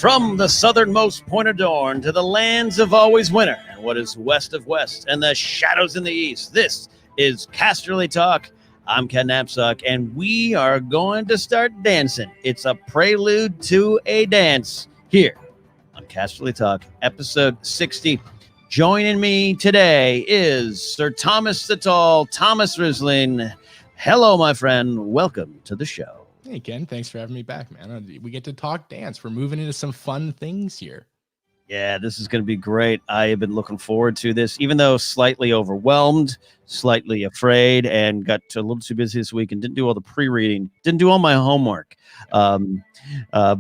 From the southernmost point of dawn to the lands of always winter and what is west of west and the shadows in the east, this is Casterly Talk. I'm Ken Napzok, and we are going to start dancing. It's a prelude to a dance here on Casterly Talk, episode 60. Joining me today is Sir Thomas the Tall, Thomas Rissling. Hello, my friend. Welcome to the show. Hey, Ken, thanks for having me back, man. We get to talk dance. We're moving into some fun things here. Yeah, this is going to be great. I have been looking forward to this, even though slightly overwhelmed, slightly afraid, and got a little too busy this week and didn't do all the pre-reading, didn't do all my homework. But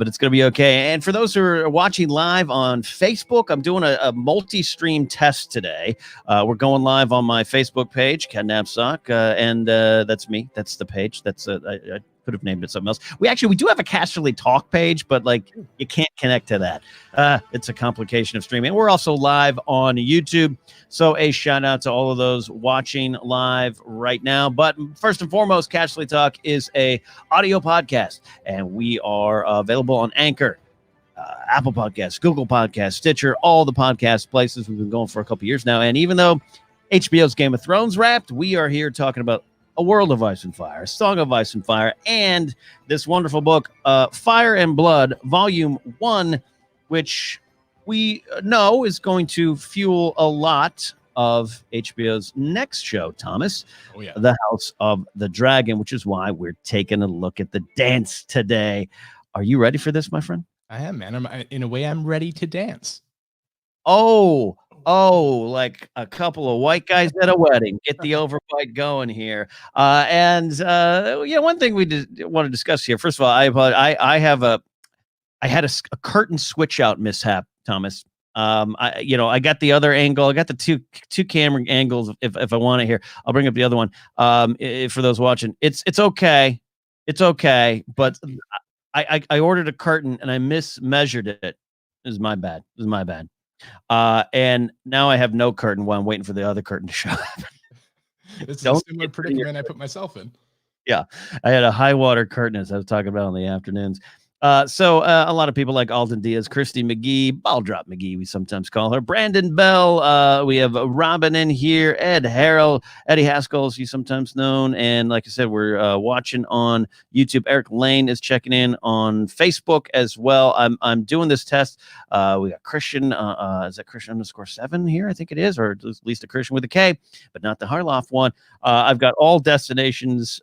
it's going to be okay. And for those who are watching live on Facebook, I'm doing a multi-stream test today. We're going live on my Facebook page, Ken Napzok, and that's me. That's the page. That's I could have named it something else. We do have a Casterly Talk page, but like you can't connect to that. It's a complication of streaming. We're also live on YouTube. So a shout out to all of those watching live right now. But first and foremost, Casterly Talk is a audio podcast, and we are available on Anchor, Apple Podcasts, Google Podcasts, Stitcher, all the podcast places. We've been going for a couple years now. And even though HBO's Game of Thrones wrapped, we are here talking about A World of Ice and Fire, A Song of Ice and Fire, and this wonderful book, Fire and Blood, Volume 1, which we know is going to fuel a lot of HBO's next show, Thomas. Oh, yeah. The House of the Dragon, which is why we're taking a look at the dance today. Are you ready for this, my friend? I am, man. In a way, I'm ready to dance. Oh, like a couple of white guys at a wedding. Get the overbite going here. One thing we want to discuss here. First of all, I had a curtain switch out mishap, Thomas. I got the other angle. I got the two camera angles. If I want it here, I'll bring up the other one. For those watching, it's okay. It's okay. But I ordered a curtain and I mismeasured it. This is my bad. And now I have no curtain while I'm waiting for the other curtain to show up. It's a similar predicament I put myself in. Yeah, I had a high water curtain, as I was talking about in the afternoons. So a lot of people like Alden Diaz, Christy McGee, Ball Drop McGee, we sometimes call her, Brandon Bell. We have Robin in here, Ed Harrell, Eddie Haskell, as he's sometimes known. And like I said, we're watching on YouTube. Eric Lane is checking in on Facebook as well. I'm doing this test. We got Christian. Is that Christian _7 here? I think it is, or at least a Christian with a K, but not the Harloff one. I've got all destinations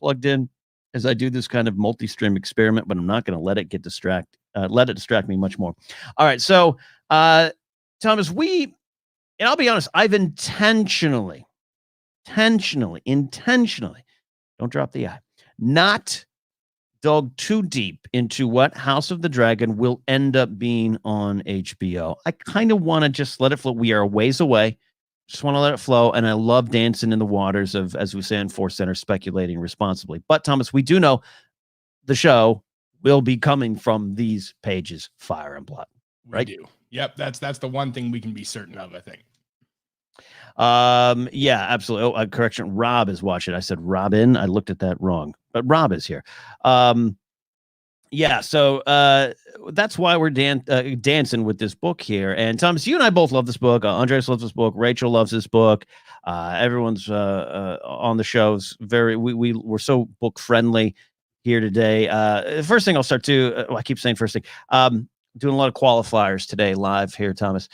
plugged in as I do this kind of multi-stream experiment, but I'm not going to let it distract me much more. All right. So, Thomas, and I'll be honest, I've intentionally, don't drop the I, not dug too deep into what House of the Dragon will end up being on HBO. I kind of want to just let it flow. We are a ways away. Just want to let it flow, and I love dancing in the waters of, as we say in Force Center, speculating responsibly. But, Thomas, we do know the show will be coming from these pages, Fire and Blood, right? We do. Yep, that's the one thing we can be certain of, I think. Yeah, absolutely. Oh, correction, Rob is watching. I said Robin. I looked at that wrong, but Rob is here. Yeah, so that's why we're dancing with this book here. And Thomas, you and I both love this book. Andres loves this book. Rachel loves this book. Everyone's on the shows. We're so book friendly here today. The first thing I'll start to. I keep saying first thing. Doing a lot of qualifiers today live here, Thomas.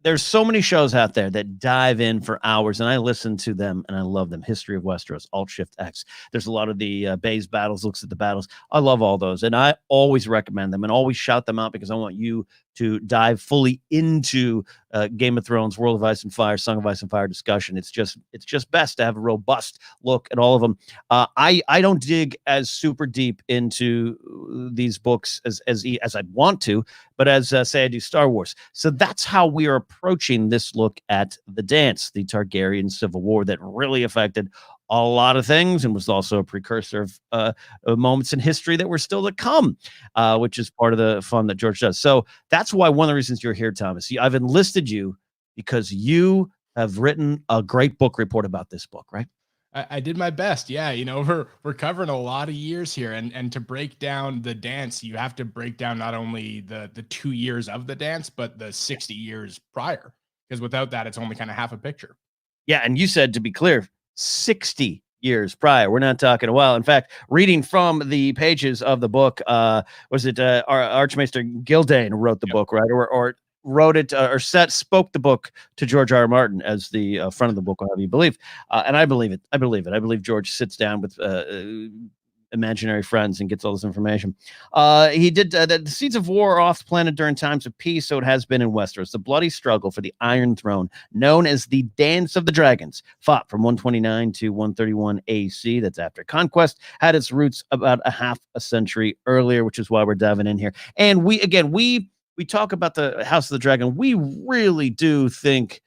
There's so many shows out there that dive in for hours, and I listen to them, and I love them. History of Westeros, Alt-Shift-X. There's a lot of the Bay's battles, looks at the battles. I love all those, and I always recommend them and always shout them out because I want you to dive fully into Game of Thrones, World of Ice and Fire, Song of Ice and Fire discussion. It's just best to have a robust look at all of them. I don't dig as super deep into these books as I'd want to, but as say I do Star Wars. So that's how we are approaching this look at the dance, the Targaryen Civil War that really affected a lot of things and was also a precursor of moments in history that were still to come, which is part of the fun that George does. So that's why one of the reasons you're here, Thomas. I've enlisted you because you have written a great book report about this book, right? I did my best. Yeah, we're covering a lot of years here, and to break down the dance, you have to break down not only the 2 years of the dance, but the 60 years prior, because without that, it's only kind of half a picture. Yeah, and you said, to be clear, 60 years prior. We're not talking a while. In fact, reading from the pages of the book, was it Archmaester Gildane wrote the book, right? Or wrote it spoke the book to George R. R. Martin as the front of the book, however you believe. And I believe it. I believe George sits down with imaginary friends and gets all this information. He did the seeds of war are oft planted during times of peace, so it has been in Westeros. The bloody struggle for the Iron Throne, known as the Dance of the Dragons, fought from 129 to 131 AC. That's after conquest, had its roots about a half a century earlier, which is why we're diving in here. And we talk about the House of the Dragon. We really do think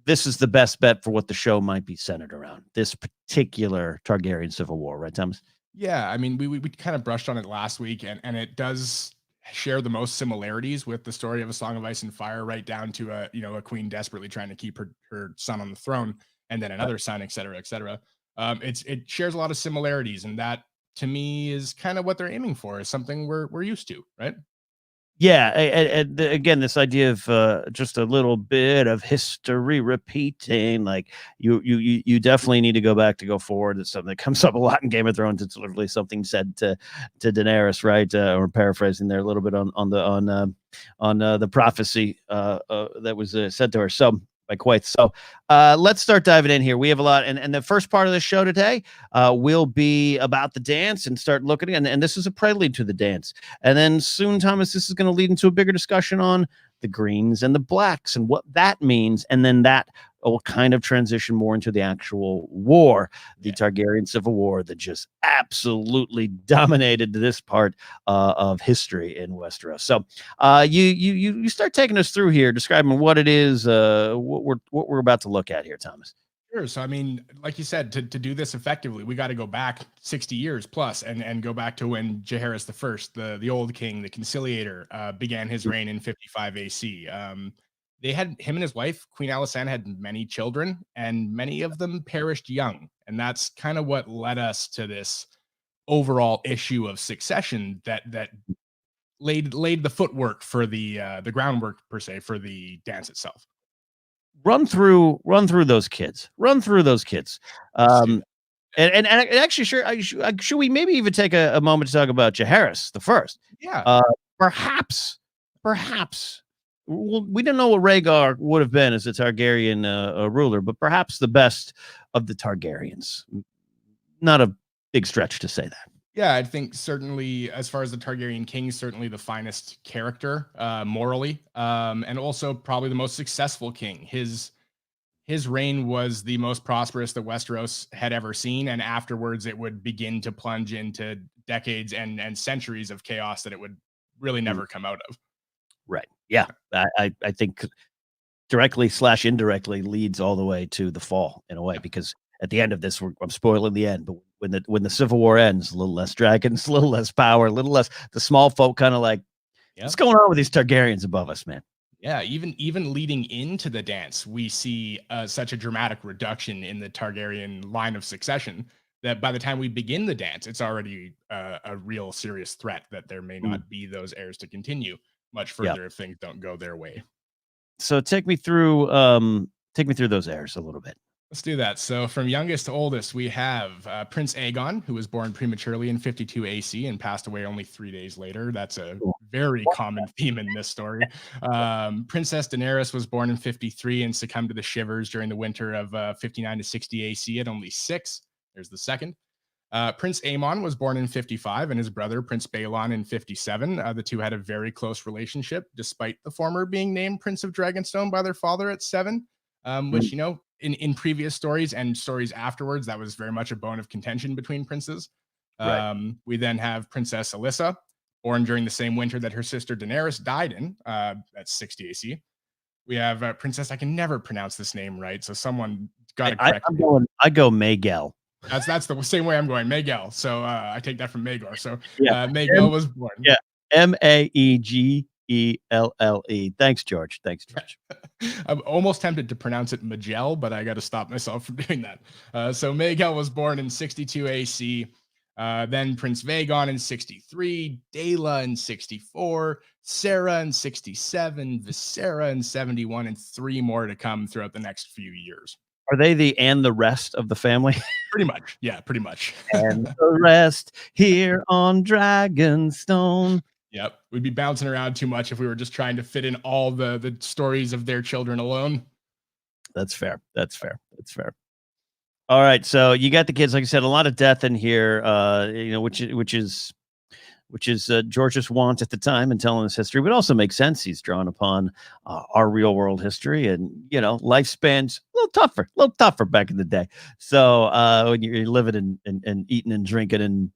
this is the best bet for what the show might be centered around, this particular Targaryen Civil War, right, Thomas? Yeah, I mean, we kind of brushed on it last week, and it does share the most similarities with the story of A Song of Ice and Fire, right down to a queen desperately trying to keep her son on the throne, and then another son, et cetera, et cetera. It shares a lot of similarities, and that to me is kind of what they're aiming for, is something we're used to, right? Yeah, and again, this idea of just a little bit of history repeating, like you definitely need to go back to go forward. It's something that comes up a lot in Game of Thrones. It's literally something said to Daenerys, right? Or paraphrasing there a little bit on the prophecy that was said to her. So by quite so. Let's start diving in here. We have a lot, and the first part of the show today will be about the dance and start looking, and this is a prelude to the dance. And then soon, Thomas, this is going to lead into a bigger discussion on the greens and the blacks and what that means, and then that will kind of transition more into the actual war, the Targaryen Civil War, that just absolutely dominated this part of history in Westeros. So you start taking us through here, describing what it is, what we're about to look at here, Thomas. Sure. So, I mean, like you said, to do this effectively, we got to go back 60 years plus and go back to when Jaehaerys the old king, the conciliator, began his reign in 55 AC. They had him and his wife, Queen Alysanne, had many children, and many of them perished young. And that's kind of what led us to this overall issue of succession that laid the footwork for the groundwork per se for the dance itself. Run through those kids. And actually, sure. Should we maybe even take a moment to talk about Jaehaerys the first? Yeah. Perhaps. Well, we don't know what Rhaegar would have been as a Targaryen ruler, but perhaps the best of the Targaryens. Not a big stretch to say that. Yeah, I think certainly, as far as the Targaryen king, certainly the finest character morally, and also probably the most successful king. His reign was the most prosperous that Westeros had ever seen, and afterwards it would begin to plunge into decades and centuries of chaos that it would really never come out of. Right. Yeah. I think directly / indirectly leads all the way to the fall in a way, because at the end of this, I'm spoiling the end, but when the Civil War ends, a little less dragons, a little less power, a little less the small folk, kind of like, what's going on with these Targaryens above us, man? Yeah, even leading into the dance, we see such a dramatic reduction in the Targaryen line of succession that by the time we begin the dance, it's already a real serious threat that there may not be those heirs to continue much further if things don't go their way. So take me through those heirs a little bit. Let's do that. So from youngest to oldest, we have Prince Aegon, who was born prematurely in 52 AC and passed away only 3 days later. That's a very common theme in this story. Princess Daenerys was born in 53 and succumbed to the shivers during the winter of 59 to 60 AC at only 6. There's the second. Prince Aemon was born in 55 and his brother Prince Balon in 57. The two had a very close relationship, despite the former being named Prince of Dragonstone by their father at 7, which, in previous stories and stories afterwards, that was very much a bone of contention between princes. Right. We then have Princess Elissa, born during the same winter that her sister Daenerys died in, at 60 AC. We have Princess, I can never pronounce this name right, so someone got it correct. I go Maegel. That's the same way I'm going, Maegel. So I take that from Maegor. So Maegel was born. Yeah, Maegel. Miguel. Thanks, George. Thanks, George. I'm almost tempted to pronounce it Miguel, but I got to stop myself from doing that. So Miguel was born in 62 AC. Then Prince Vagon in 63, Dela in 64, Sarah in 67, Visera in 71, and 3 more to come throughout the next few years. Are they the rest of the family? Pretty much. Yeah, pretty much. And the rest here on Dragonstone. Yep. We'd be bouncing around too much if we were just trying to fit in all the stories of their children alone. That's fair. All right, so you got the kids, like I said, a lot of death in here, which is George's want at the time and telling his history, but also makes sense. He's drawn upon our real world history, and lifespans a little tougher back in the day. So when you're living and eating and drinking and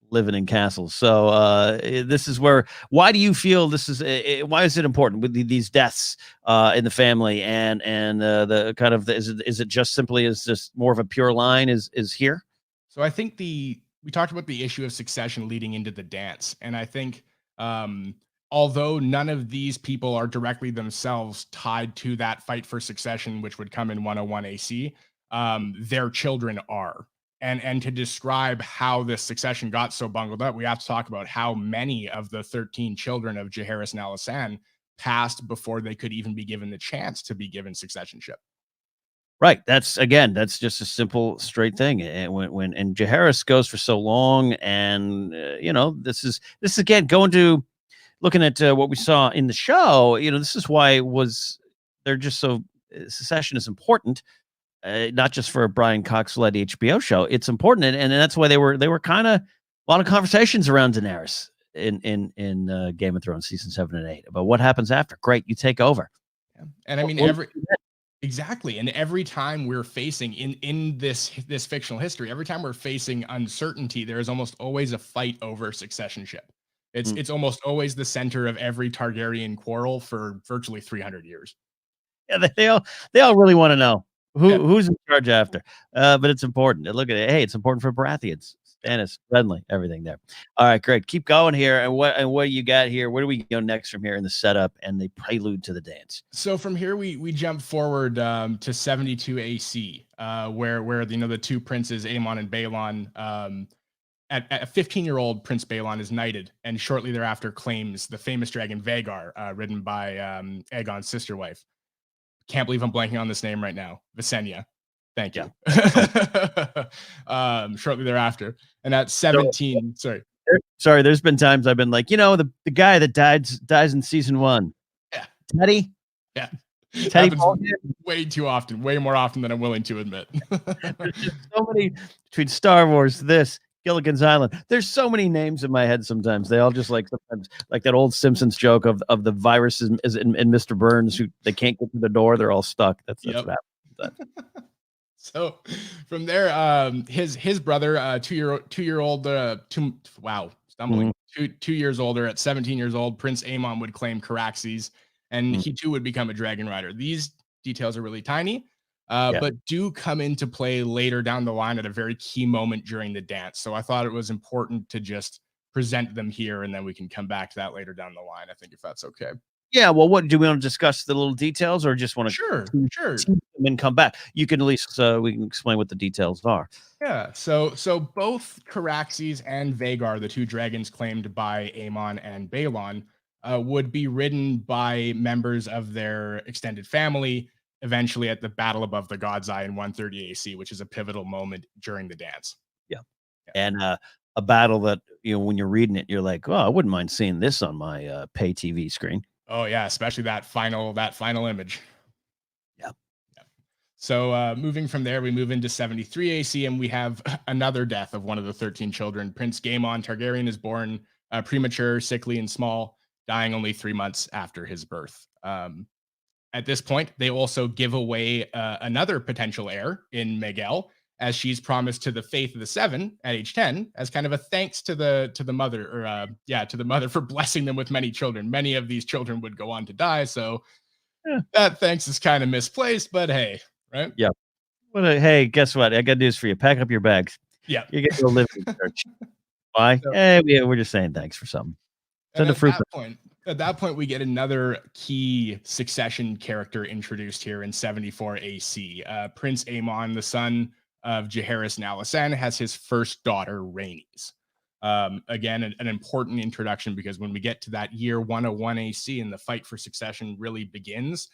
living in castles. So this is why do you feel this is why is it important with these deaths in the family and the kind of is it just simply is just more of a pure line is here? So I think we talked about the issue of succession leading into the dance, and I think although none of these people are directly themselves tied to that fight for succession, which would come in 101 AC, their children are. And to describe how this succession got so bungled up, we have to talk about how many of the 13 children of Jaehaerys and Alysanne passed before they could even be given the chance to be given successionship. Right. That's just a simple, straight thing. And when Jaehaerys goes for so long, and this is again going to looking at what we saw in the show. This is why they're just so succession is important. Not just for a Brian Cox-led HBO show, it's important, and that's why they were kind of a lot of conversations around Daenerys in Game of Thrones season 7 and 8 about what happens after. Great, you take over. Yeah. And I mean exactly, and every time we're facing in this fictional history, every time we're facing uncertainty, there is almost always a fight over successionship. It's almost always the center of every Targaryen quarrel for virtually 300 years. Yeah, they all really want to know. Who's in charge after? But it's important. Look at it. Hey, it's important for Baratheons, Stannis, Renly, everything there. All right, great. Keep going here. And what do you got here? Where do we go next from here in the setup and the prelude to the dance? So from here we jump forward to 72 AC, where the 2 princes, Aemon and Balon, at a 15-year-old Prince Balon is knighted, and shortly thereafter claims the famous dragon Vhagar, ridden by Aegon's sister wife. Can't believe I'm blanking on this name right now. Visenya. Thank you. Shortly thereafter. And at 17, sorry, there's been times I've been like, the guy that dies in season 1. Yeah. Teddy? Yeah. Teddy way too often, way more often than I'm willing to admit. There's just so many between Star Wars, Gilligan's Island. There's so many names in my head sometimes. They all just sometimes like that old Simpsons joke of the viruses in Mr. Burns who they can't get to the door. They're all stuck. That's what happens. So from there, his brother, 2-year-old, stumbling, 2 years older at 17 years old, Prince Aemon would claim Caraxes, and he too would become a dragon rider. These details are really tiny. But do come into play later down the line at a very key moment during the dance. So I thought it was important to just present them here, and then we can come back to that later down the line, I think, if that's okay. Yeah, well, what do we want to discuss the little details, or just want to sure and come back? You can at least we can explain what the details are. Yeah, so both Caraxes and Vhagar, the 2 dragons claimed by Aemon and Balon, would be ridden by members of their extended family eventually at the Battle Above the God's Eye in 130 AC, which is a pivotal moment during the dance. Yeah. And a battle that, when you're reading it, you're like, oh, I wouldn't mind seeing this on my pay TV screen. Oh yeah, especially that final image. Yeah. So moving from there, we move into 73 AC, and we have another death of one of the 13 children. Prince Gaemon Targaryen is born premature, sickly, and small, dying only 3 months after his birth. At this point, they also give away another potential heir in Miguel, as she's promised to the Faith of the Seven at age 10, as kind of a thanks to the mother for blessing them with many children. Many of these children would go on to die, so that thanks is kind of misplaced. But hey, right? Yeah. Hey, guess what? I got news for you. Pack up your bags. Yeah, you get to live in church. Why? So, hey, we're just saying thanks for something. At that point, At that point, we get another key succession character introduced here in 74 AC. Prince Aemon, the son of Jaehaerys and Alysanne, has his first daughter, Rhaenys. Again, an important introduction, because when we get to that year 101 AC and the fight for succession really begins,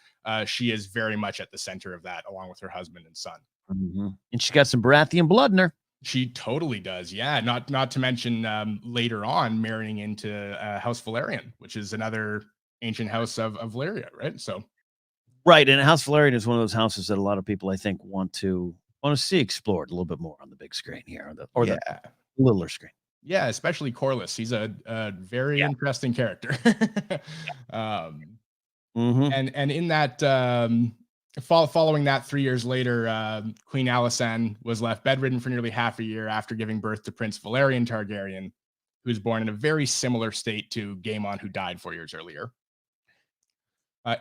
she is very much at the center of that, along with her husband and son. Mm-hmm. And she's got some Baratheon blood in her. She totally does. Yeah. Not to mention later on marrying into House Valerian, which is another ancient house of Valyria, right? So, right. And House Valerian is one of those houses that a lot of people, I think, want to see explored a little bit more on the big screen here, or the littler screen. Yeah, especially Corlys. He's a very interesting character. And in that following that, 3 years later, Queen Alysanne was left bedridden for nearly half a year after giving birth to Prince Valerian Targaryen, who was born in a very similar state to Gaemon, who died 4 years earlier.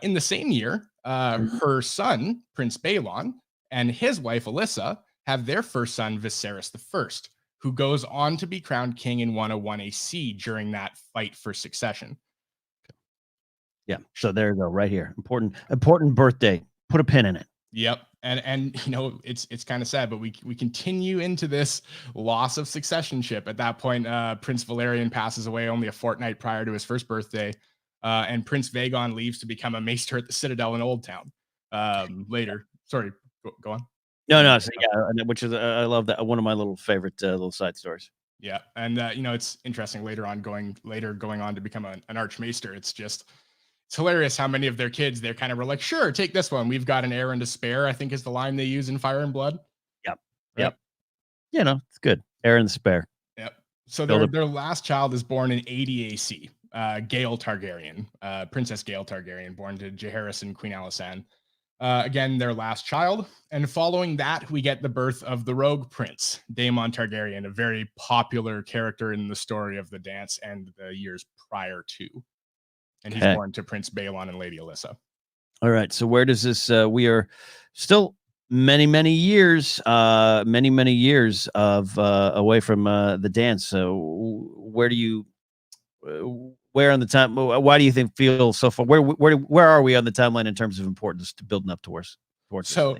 In the same year, her son, Prince Balon, and his wife, Elissa, have their first son, Viserys I, who goes on to be crowned king in 101 AC during that fight for succession. Yeah, so there you go, right here. Important birthday. Put a pin in it. Yep. And you know, it's kind of sad, but we continue into this loss of successionship. At that point, Prince Valerian passes away only a fortnight prior to his first birthday, and Prince Vaegon leaves to become a maester at the Citadel in Old Town. Later, sorry, go on. No. So, yeah, which is I love that, one of my little favorite little side stories. Yeah, and you know, it's interesting later on going on to become an archmaester. It's hilarious how many of their kids, they're kind of were like, sure, take this one. We've got an heir and to spare, I think is the line they use in Fire and Blood. Yep. Right? Yep. You know, it's good. Heir and spare. Yep. So their last child is born in 80 AC. Gale Targaryen, Princess Gale Targaryen, born to Jaehaerys and Queen Alysanne. Again, their last child. And following that, we get the birth of the rogue prince, Daemon Targaryen, a very popular character in the story of the dance and the years prior to. And he's born to Prince Balon and Lady Elissa. All right. So where does this? We are still many years of away from the dance. So where do you? Where on the time? Why do you feel so far? Where are we on the timeline in terms of importance to building up towards? So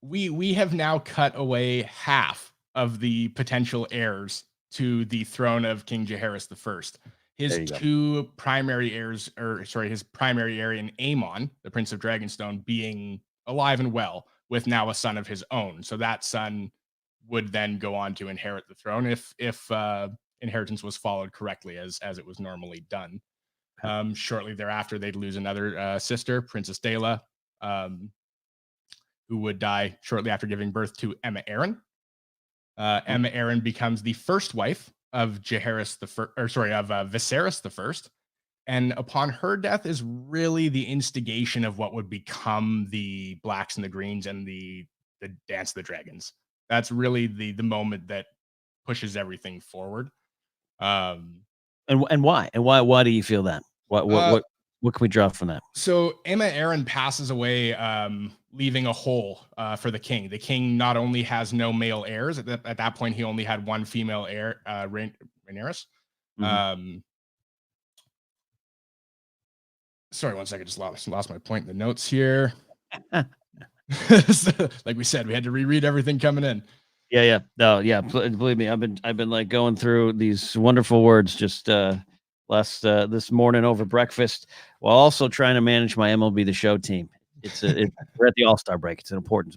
we have now cut away half of the potential heirs to the throne of King Jaehaerys I. His two primary heirs, his primary heir in Aemon, the Prince of Dragonstone, being alive and well, with now a son of his own. So that son would then go on to inherit the throne if inheritance was followed correctly as it was normally done. Shortly thereafter, they'd lose another sister, Princess Daela, who would die shortly after giving birth to Aemma Arryn. Aemma Arryn becomes the first wife of Viserys I, and upon her death is really the instigation of what would become the Blacks and the Greens and the Dance of the Dragons. That's really the moment that pushes everything forward. And why? And why do you feel that? What can we draw from that? So Aemma Arryn passes away, leaving a hole for the king. The king not only has no male heirs, at that point he only had one female heir, Rhaenyra. Sorry, 1 second, just lost my point in the notes here. So, like we said, we had to reread everything coming in. Yeah. No, yeah. Believe me, I've been like going through these wonderful words just this morning over breakfast, while also trying to manage my MLB The Show team. We're at the All-Star break. It's an important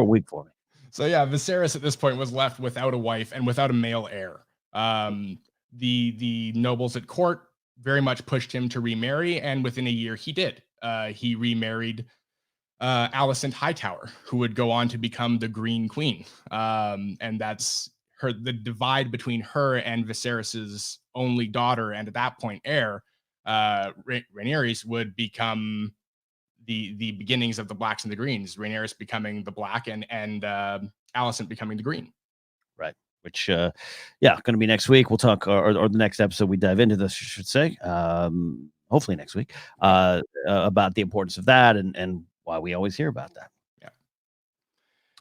week for me. So yeah, Viserys at this point was left without a wife and without a male heir. The nobles at court very much pushed him to remarry, and within a year he did. He remarried Alicent Hightower, who would go on to become the Green Queen. And that's the divide between her and Viserys's only daughter, and at that point heir, Rhaenyra, would become the beginnings of the Blacks and the Greens. Rhaenyra becoming the Black and Alicent becoming the Green. Right. Which, going to be next week. We'll talk, or the next episode we dive into this, I should say. Hopefully next week, about the importance of that and why we always hear about that. Yeah.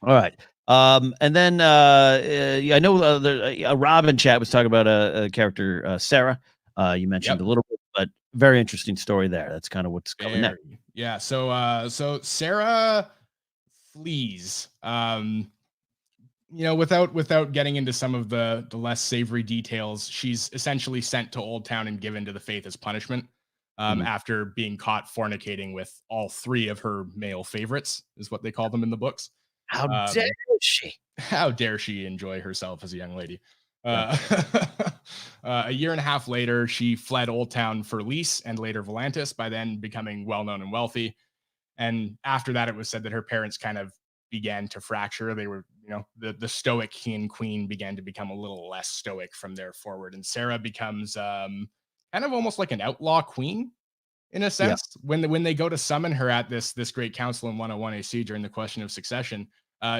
All right. And then I know Rob in chat was talking about a character, Sarah. You mentioned a little bit, but very interesting story there. That's kind of what's coming next. Yeah. So Sarah flees. Without getting into some of the less savory details, she's essentially sent to Old Town and given to the Faith as punishment. After being caught fornicating with all three of her male favorites, is what they call them in the books. How dare she? How dare she enjoy herself as a young lady? A year and a half later, she fled Old Town for Lys and later Volantis, by then becoming well-known and wealthy. And after that, it was said that her parents kind of began to fracture. They were, the stoic king and queen began to become a little less stoic from there forward. And Sarah becomes kind of almost like an outlaw queen in a sense. When they go to summon her at this great council in 101 AC during the question of succession,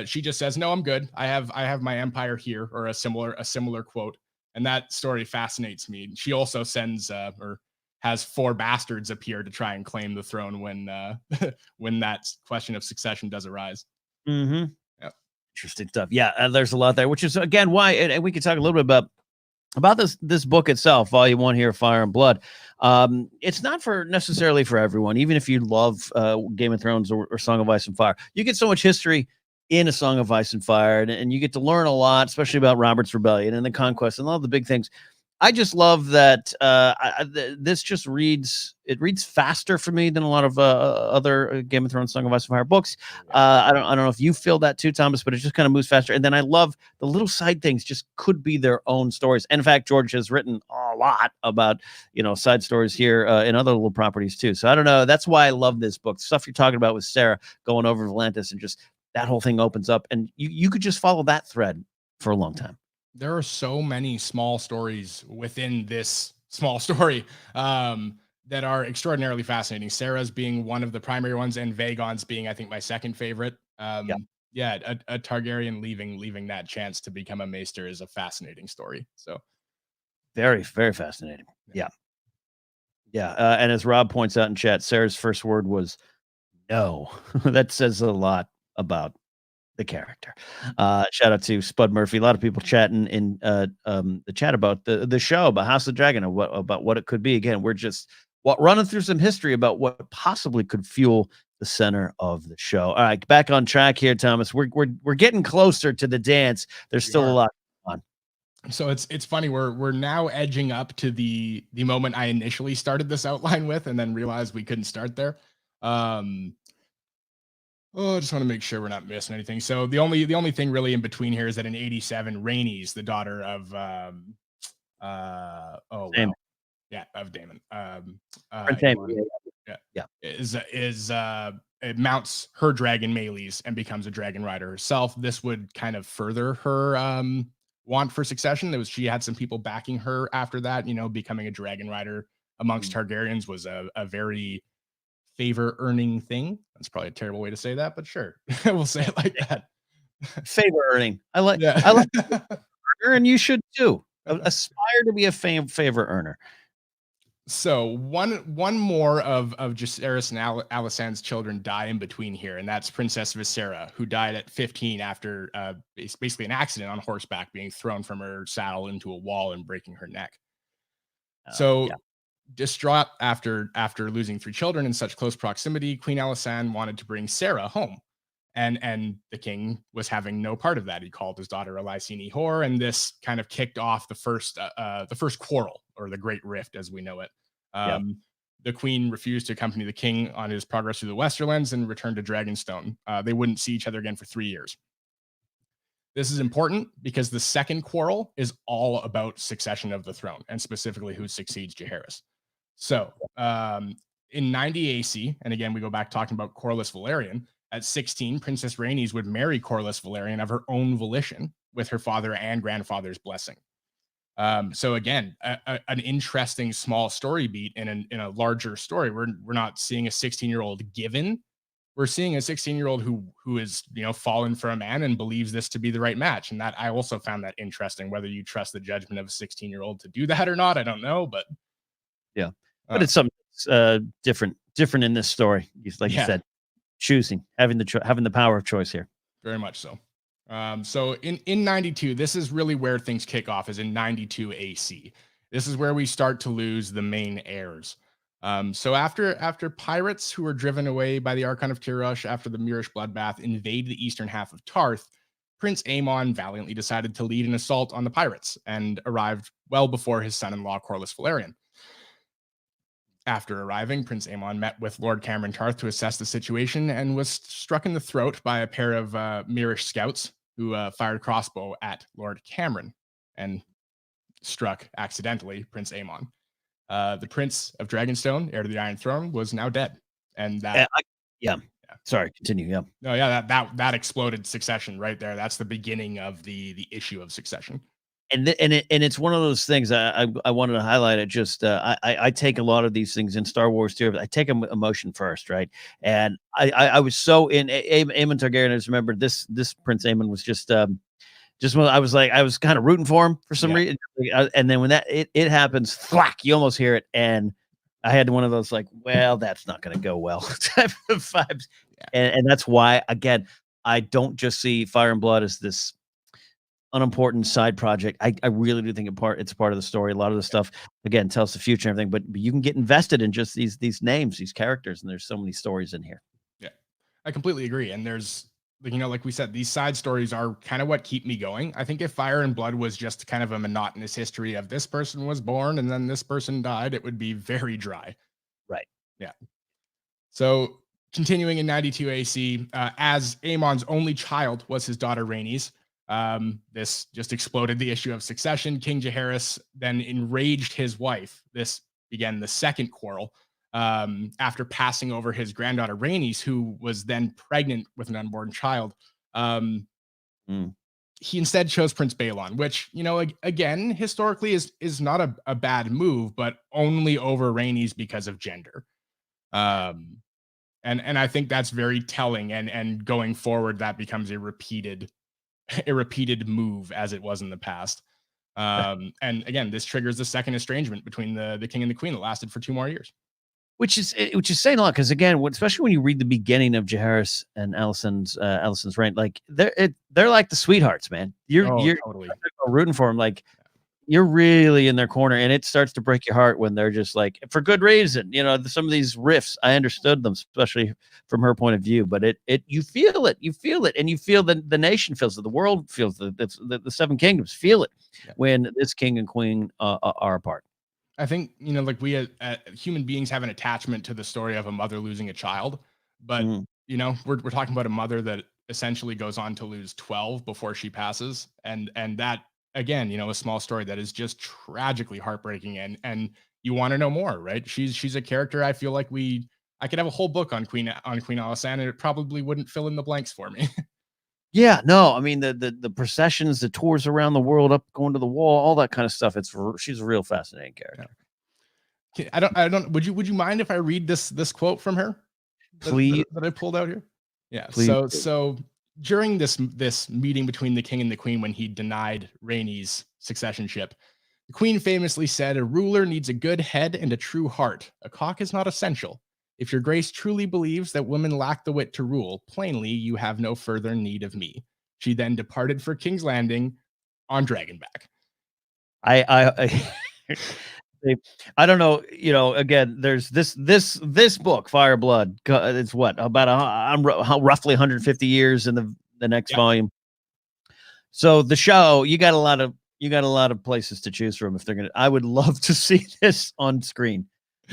she just says, "No, I'm good. I have my empire here," or a similar quote. And that story fascinates me. She also sends or has 4 bastards appear to try and claim the throne when when that question of succession does arise. Yeah. Interesting stuff. Yeah, there's a lot there, which is again why, and we could talk a little bit about this book itself, Volume 1 here, Fire and Blood. It's not necessarily for everyone, even if you love Game of Thrones or Song of Ice and Fire. You get so much history in A Song of Ice and Fire, and you get to learn a lot, especially about Robert's Rebellion and the conquest and all the big things. I just love that this just reads faster for me than a lot of other Game of Thrones, Song of Ice and Fire books. I don't know if you feel that too, Thomas, but it just kind of moves faster. And then I love the little side things just could be their own stories. And in fact, George has written a lot about side stories here in other little properties too. So I don't know. That's why I love this book. The stuff you're talking about with Sarah going over Volantis and just that whole thing opens up, and you could just follow that thread for a long time. There are so many small stories within this small story that are extraordinarily fascinating. Sarah's being one of the primary ones, and Vagon's being, I think, my second favorite. A Targaryen leaving that chance to become a maester is a fascinating story. So very, very fascinating. Yeah. And as Rob points out in chat, Sarah's first word was no. That says a lot about the character. Shout out to Spud Murphy. A lot of people chatting in the chat about the show, about House of Dragon, and about what it could be. Again, we're just running through some history about what possibly could fuel the center of the show. All right, back on track here, Thomas. We're getting closer to the dance. There's still a lot on. So it's funny. We're now edging up to the moment I initially started this outline with, and then realized we couldn't start there. I just want to make sure we're not missing anything. So the only thing really in between here is that in 87, Rhaenys, the daughter of of Daemon, it mounts her dragon Meleys and becomes a dragon rider herself. This would kind of further her want for succession. She had some people backing her after that. Becoming a dragon rider amongst Targaryens was a very favor earning thing. That's probably a terrible way to say that, but sure. We'll say it like that. Favor earning. I like and you should too. Aspire to be a favor earner. So one more of Jacaerys and Alysanne's children die in between here, and that's Princess Visera, who died at 15 after basically an accident on horseback, being thrown from her saddle into a wall and breaking her neck. Distraught after losing 3 children in such close proximity, Queen Alysanne wanted to bring Sarah home, and the king was having no part of that. He called his daughter a Lyseni whore, and this kind of kicked off the first quarrel, or the Great Rift as we know it. The queen refused to accompany the king on his progress through the Westerlands and returned to Dragonstone. They wouldn't see each other again for 3 years. This is important because the second quarrel is all about succession of the throne, and specifically who succeeds Jaehaerys. So in 90 AC, and again, we go back talking about Corlys Velaryon, at 16, Princess Rhaenys would marry Corlys Velaryon of her own volition with her father and grandfather's blessing. So again, an interesting small story beat in a larger story. We're not seeing a 16-year-old given. We're seeing a 16-year-old who is, fallen for a man and believes this to be the right match. And that I also found that interesting. Whether you trust the judgment of a 16-year-old to do that or not, I don't know, but yeah. But it's something different in this story. Like you said, choosing, having the power of choice here. Very much so. So in 92, this is really where things kick off, is in 92 AC. This is where we start to lose the main heirs. So after pirates who were driven away by the Archon of Tyrosh after the Mirish bloodbath invade the eastern half of Tarth, Prince Aemon valiantly decided to lead an assault on the pirates and arrived well before his son-in-law Corlys Velaryon. After arriving, Prince Aemon met with Lord Cameron Tarth to assess the situation and was struck in the throat by a pair of Mirish scouts who fired crossbow at Lord Cameron and struck accidentally Prince Aemon. The Prince of Dragonstone, heir to the Iron Throne, was now dead, and that yeah. Sorry, continue. Yeah. No, yeah, that exploded succession right there. That's the beginning of the issue of succession. And it's one of those things I wanted to highlight it. Just I take a lot of these things in Star Wars too. I take emotion first, right? And I was so in Aemon Targaryen. I just remember this Prince Aemon was just when I was kind of rooting for him for some reason. And then when that it happens, thwack, you almost hear it, and I had one of those like, well, that's not going to go well type of vibes. Yeah. And that's why, again, I don't just see Fire and Blood as this unimportant side project. I really do think it's a part of the story. A lot of the stuff, again, tells the future and everything, but you can get invested in just these names, these characters, and there's so many stories in here. Yeah, I completely agree. And there's, like we said, these side stories are kind of what keep me going. I think if Fire and Blood was just kind of a monotonous history of this person was born and then this person died, it would be very dry. Right. Yeah. So continuing in 92 AC, as Aemon's only child was his daughter Rhaenys. This just exploded the issue of succession. King Jaehaerys then enraged his wife. This began the second quarrel. After passing over his granddaughter Rhaenys, who was then pregnant with an unborn child. He instead chose Prince Baelon, which, again, historically is not a bad move, but only over Rhaenys because of gender. And I think that's very telling. And going forward, that becomes a repeated move as it was in the past. And again, this triggers the second estrangement between the king and the queen that lasted for 2 more years. Which is saying a lot, because again, especially when you read the beginning of Jaehaerys and Alicent's reign, like they're like the sweethearts, man. You're totally rooting for them, like you're really in their corner, and it starts to break your heart when they're just like, for good reason. Some of these riffs, I understood them, especially from her point of view, but you feel it, and you feel the nation feels it, the world feels it, the Seven Kingdoms feel it when this king and queen are apart. I think, like we human beings have an attachment to the story of a mother losing a child, but we're talking about a mother that essentially goes on to lose 12 before she passes, and that, again, a small story that is just tragically heartbreaking, and you want to know more, right? She's a character I feel like I could have a whole book on Queen Alysanne, and it probably wouldn't fill in the blanks for me. Yeah, no, I mean the processions, the tours around the world, up going to the wall, all that kind of stuff. She's a real fascinating character. Yeah. I don't. Would you mind if I read this quote from her? Please. That I pulled out here. Yeah. Please. So during this meeting between the king and the queen, when he denied Rhaenys successionship, the queen famously said, "A ruler needs a good head and a true heart. A cock is not essential. If your grace truly believes that women lack the wit to rule, plainly you have no further need of me." She then departed for King's Landing on Dragonback. I don't know. Again, there's this book, Fire Blood. It's what, about roughly 150 years in the next volume. So the show, you got a lot of places to choose from. If they're gonna, I would love to see this on screen.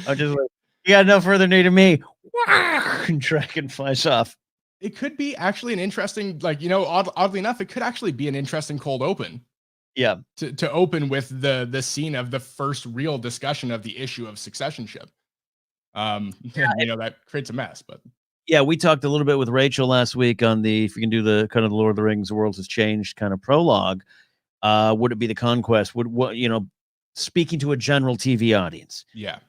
I'm just like, you got no further need of me. And dragon flies off. It could be actually an interesting, oddly enough, it could actually be an interesting cold open. Yeah. To open with the scene of the first real discussion of the issue of successionship. That creates a mess, but. Yeah, we talked a little bit with Rachel last week on if you can do the kind of the Lord of the Rings, the World Has Changed kind of prologue. Would it be the Conquest? Speaking to a general TV audience. Yeah.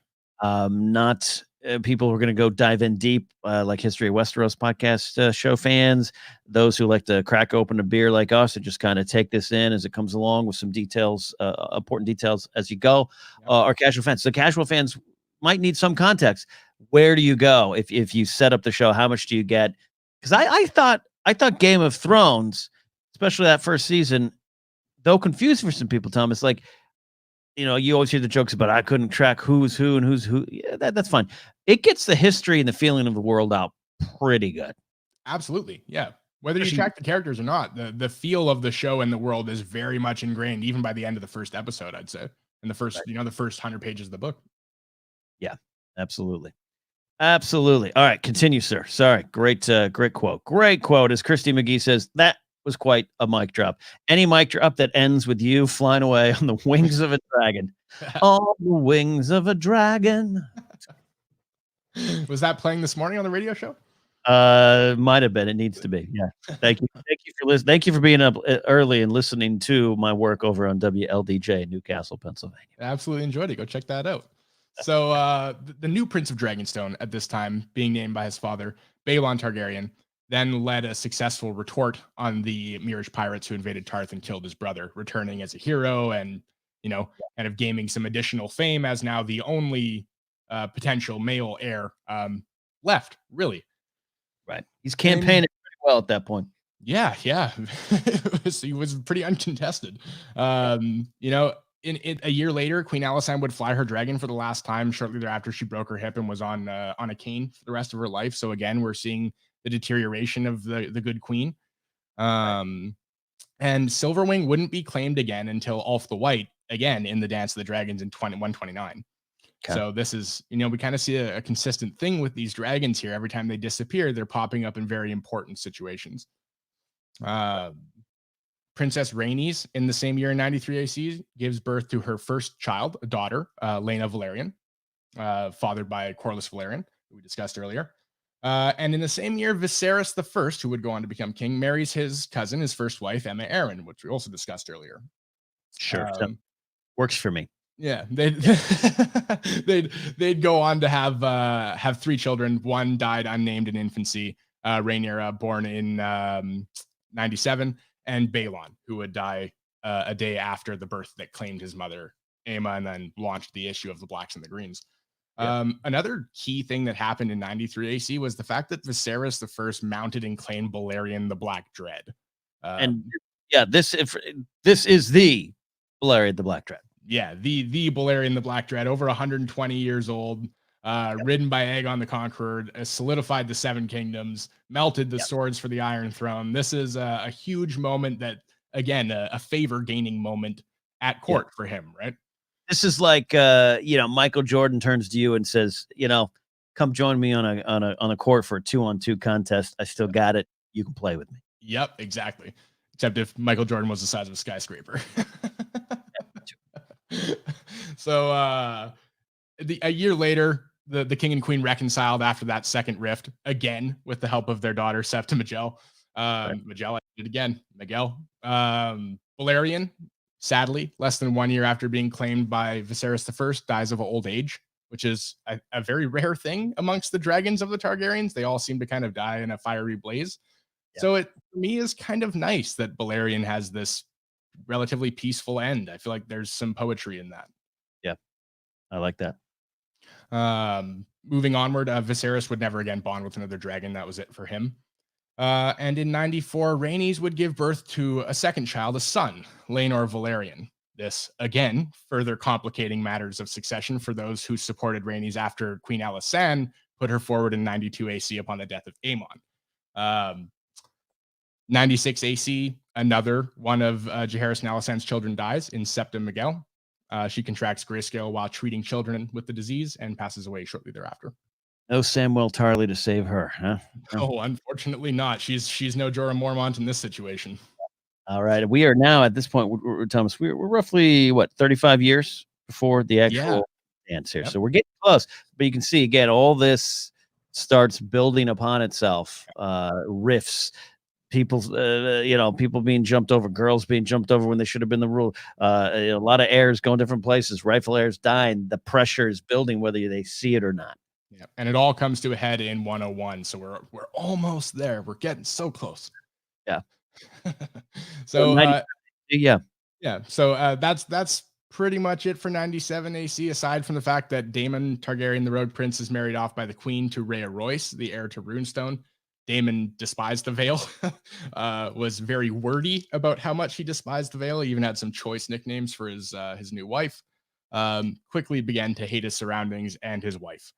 Not people who are going to go dive in deep, like History of Westeros podcast show fans, those who like to crack open a beer like us and just kind of take this in as it comes along with some details, important details as you go, or casual fans. So casual fans might need some context. Where do you go if you set up the show? How much do you get? Because I thought Game of Thrones, especially that first season, though confused for some people, Thomas, like you always hear the jokes about I couldn't track who's who and who's who. Yeah, that's fine. It gets the history and the feeling of the world out pretty good. Absolutely. Yeah. Whether you track the characters or not, the feel of the show and the world is very much ingrained, even by the end of the first episode, I'd say. In the first, the first 100 pages of the book. Yeah, absolutely. Absolutely. All right, continue, sir. Sorry. Great quote. Great quote. As Christy McGee says, that was quite a mic drop. Any mic drop that ends with you flying away on the wings of a dragon. On the wings of a dragon. Was that playing this morning on the radio show? Might have been. It needs to be. Yeah. Thank you. Thank you for listening. Thank you for being up early and listening to my work over on WLDJ, Newcastle, Pennsylvania. I absolutely enjoyed it. Go check that out. So the new Prince of Dragonstone at this time, being named by his father, Balon Targaryen, then led a successful retort on the Mirish pirates who invaded Tarth and killed his brother, returning as a hero and, kind of gaining some additional fame as now the only potential male heir left, really. Right. He's campaigning pretty well at that point. Yeah. He was pretty uncontested. In a year later, Queen Alysanne would fly her dragon for the last time. Shortly thereafter, she broke her hip and was on a cane for the rest of her life. So again, we're seeing the deterioration of the good queen. And Silverwing wouldn't be claimed again until Ulf the White, again in the Dance of the Dragons in 129. Okay. So this is, we kind of see a consistent thing with these dragons here. Every time they disappear, they're popping up in very important situations. Princess Rhaenys, in the same year in 93 AC, gives birth to her first child, a daughter, Laena Velaryon, fathered by Corlys Velaryon, who we discussed earlier. And in the same year, Viserys I, who would go on to become king, marries his cousin, his first wife, Aemma Arryn, which we also discussed earlier. Sure. Works for me. Yeah, they'd go on to have 3 children. One died unnamed in infancy. Rhaenyra, born in 97, and Balon, who would die a day after the birth that claimed his mother, Aemma, and then launched the issue of the Blacks and the Greens. Yeah. Another key thing that happened in 93 AC was the fact that Viserys I mounted and claimed Balerion the Black Dread. This is the Balerion the Black Dread. Yeah, the Balerion the Black Dread, over 120 years old, ridden by Aegon the Conqueror, solidified the 7 kingdoms, melted the swords for the Iron Throne. This is a huge moment that, again, a favor gaining moment at court for him, right? This is like Michael Jordan turns to you and says, come join me on a court for a 2-on-2 contest. I still got it. You can play with me. Yep, exactly. Except if Michael Jordan was the size of a skyscraper. So a year later, the king and queen reconciled after that second rift, again with the help of their daughter Septa Miguel. Miguel, I did it again. Miguel. Balerion, sadly, less than 1 year after being claimed by Viserys I, dies of old age, which is a very rare thing amongst the dragons of the Targaryens. They all seem to kind of die in a fiery blaze. Yeah. So it, for me, is kind of nice that Balerion has this relatively peaceful end. I feel like there's some poetry in that. Yeah, I like that. Moving onward, Viserys would never again bond with another dragon. That was it for him. And in 94, Rhaenys would give birth to a second child, a son, Laenor Velaryon. This, again, further complicating matters of succession for those who supported Rhaenys after Queen Alysanne put her forward in 92 AC upon the death of Aemon. 96 AC, another one of Jaehaerys and Alysanne's children dies in Septa Miguel. She contracts grayscale while treating children with the disease and passes away shortly thereafter. No Samwell Tarly to save her, huh? Oh, unfortunately not. She's no Jorah Mormont in this situation. All right. We are now at this point, Thomas, we're roughly, 35 years before the actual dance here. Yep. So we're getting close. But you can see, again, all this starts building upon itself. Rifts, people being jumped over, girls being jumped over when they should have been the rule. A lot of heirs going different places, rightful heirs dying. The pressure is building whether they see it or not. Yeah, and it all comes to a head in 101. So we're almost there. We're getting so close. Yeah. So yeah. So that's pretty much it for 97 AC. Aside from the fact that Daemon Targaryen, the Road Prince, is married off by the Queen to Rhea Royce, the heir to Runestone. Daemon despised the Vale, was very wordy about how much he despised the Vale. He even had some choice nicknames for his new wife. quickly began to hate his surroundings and his wife.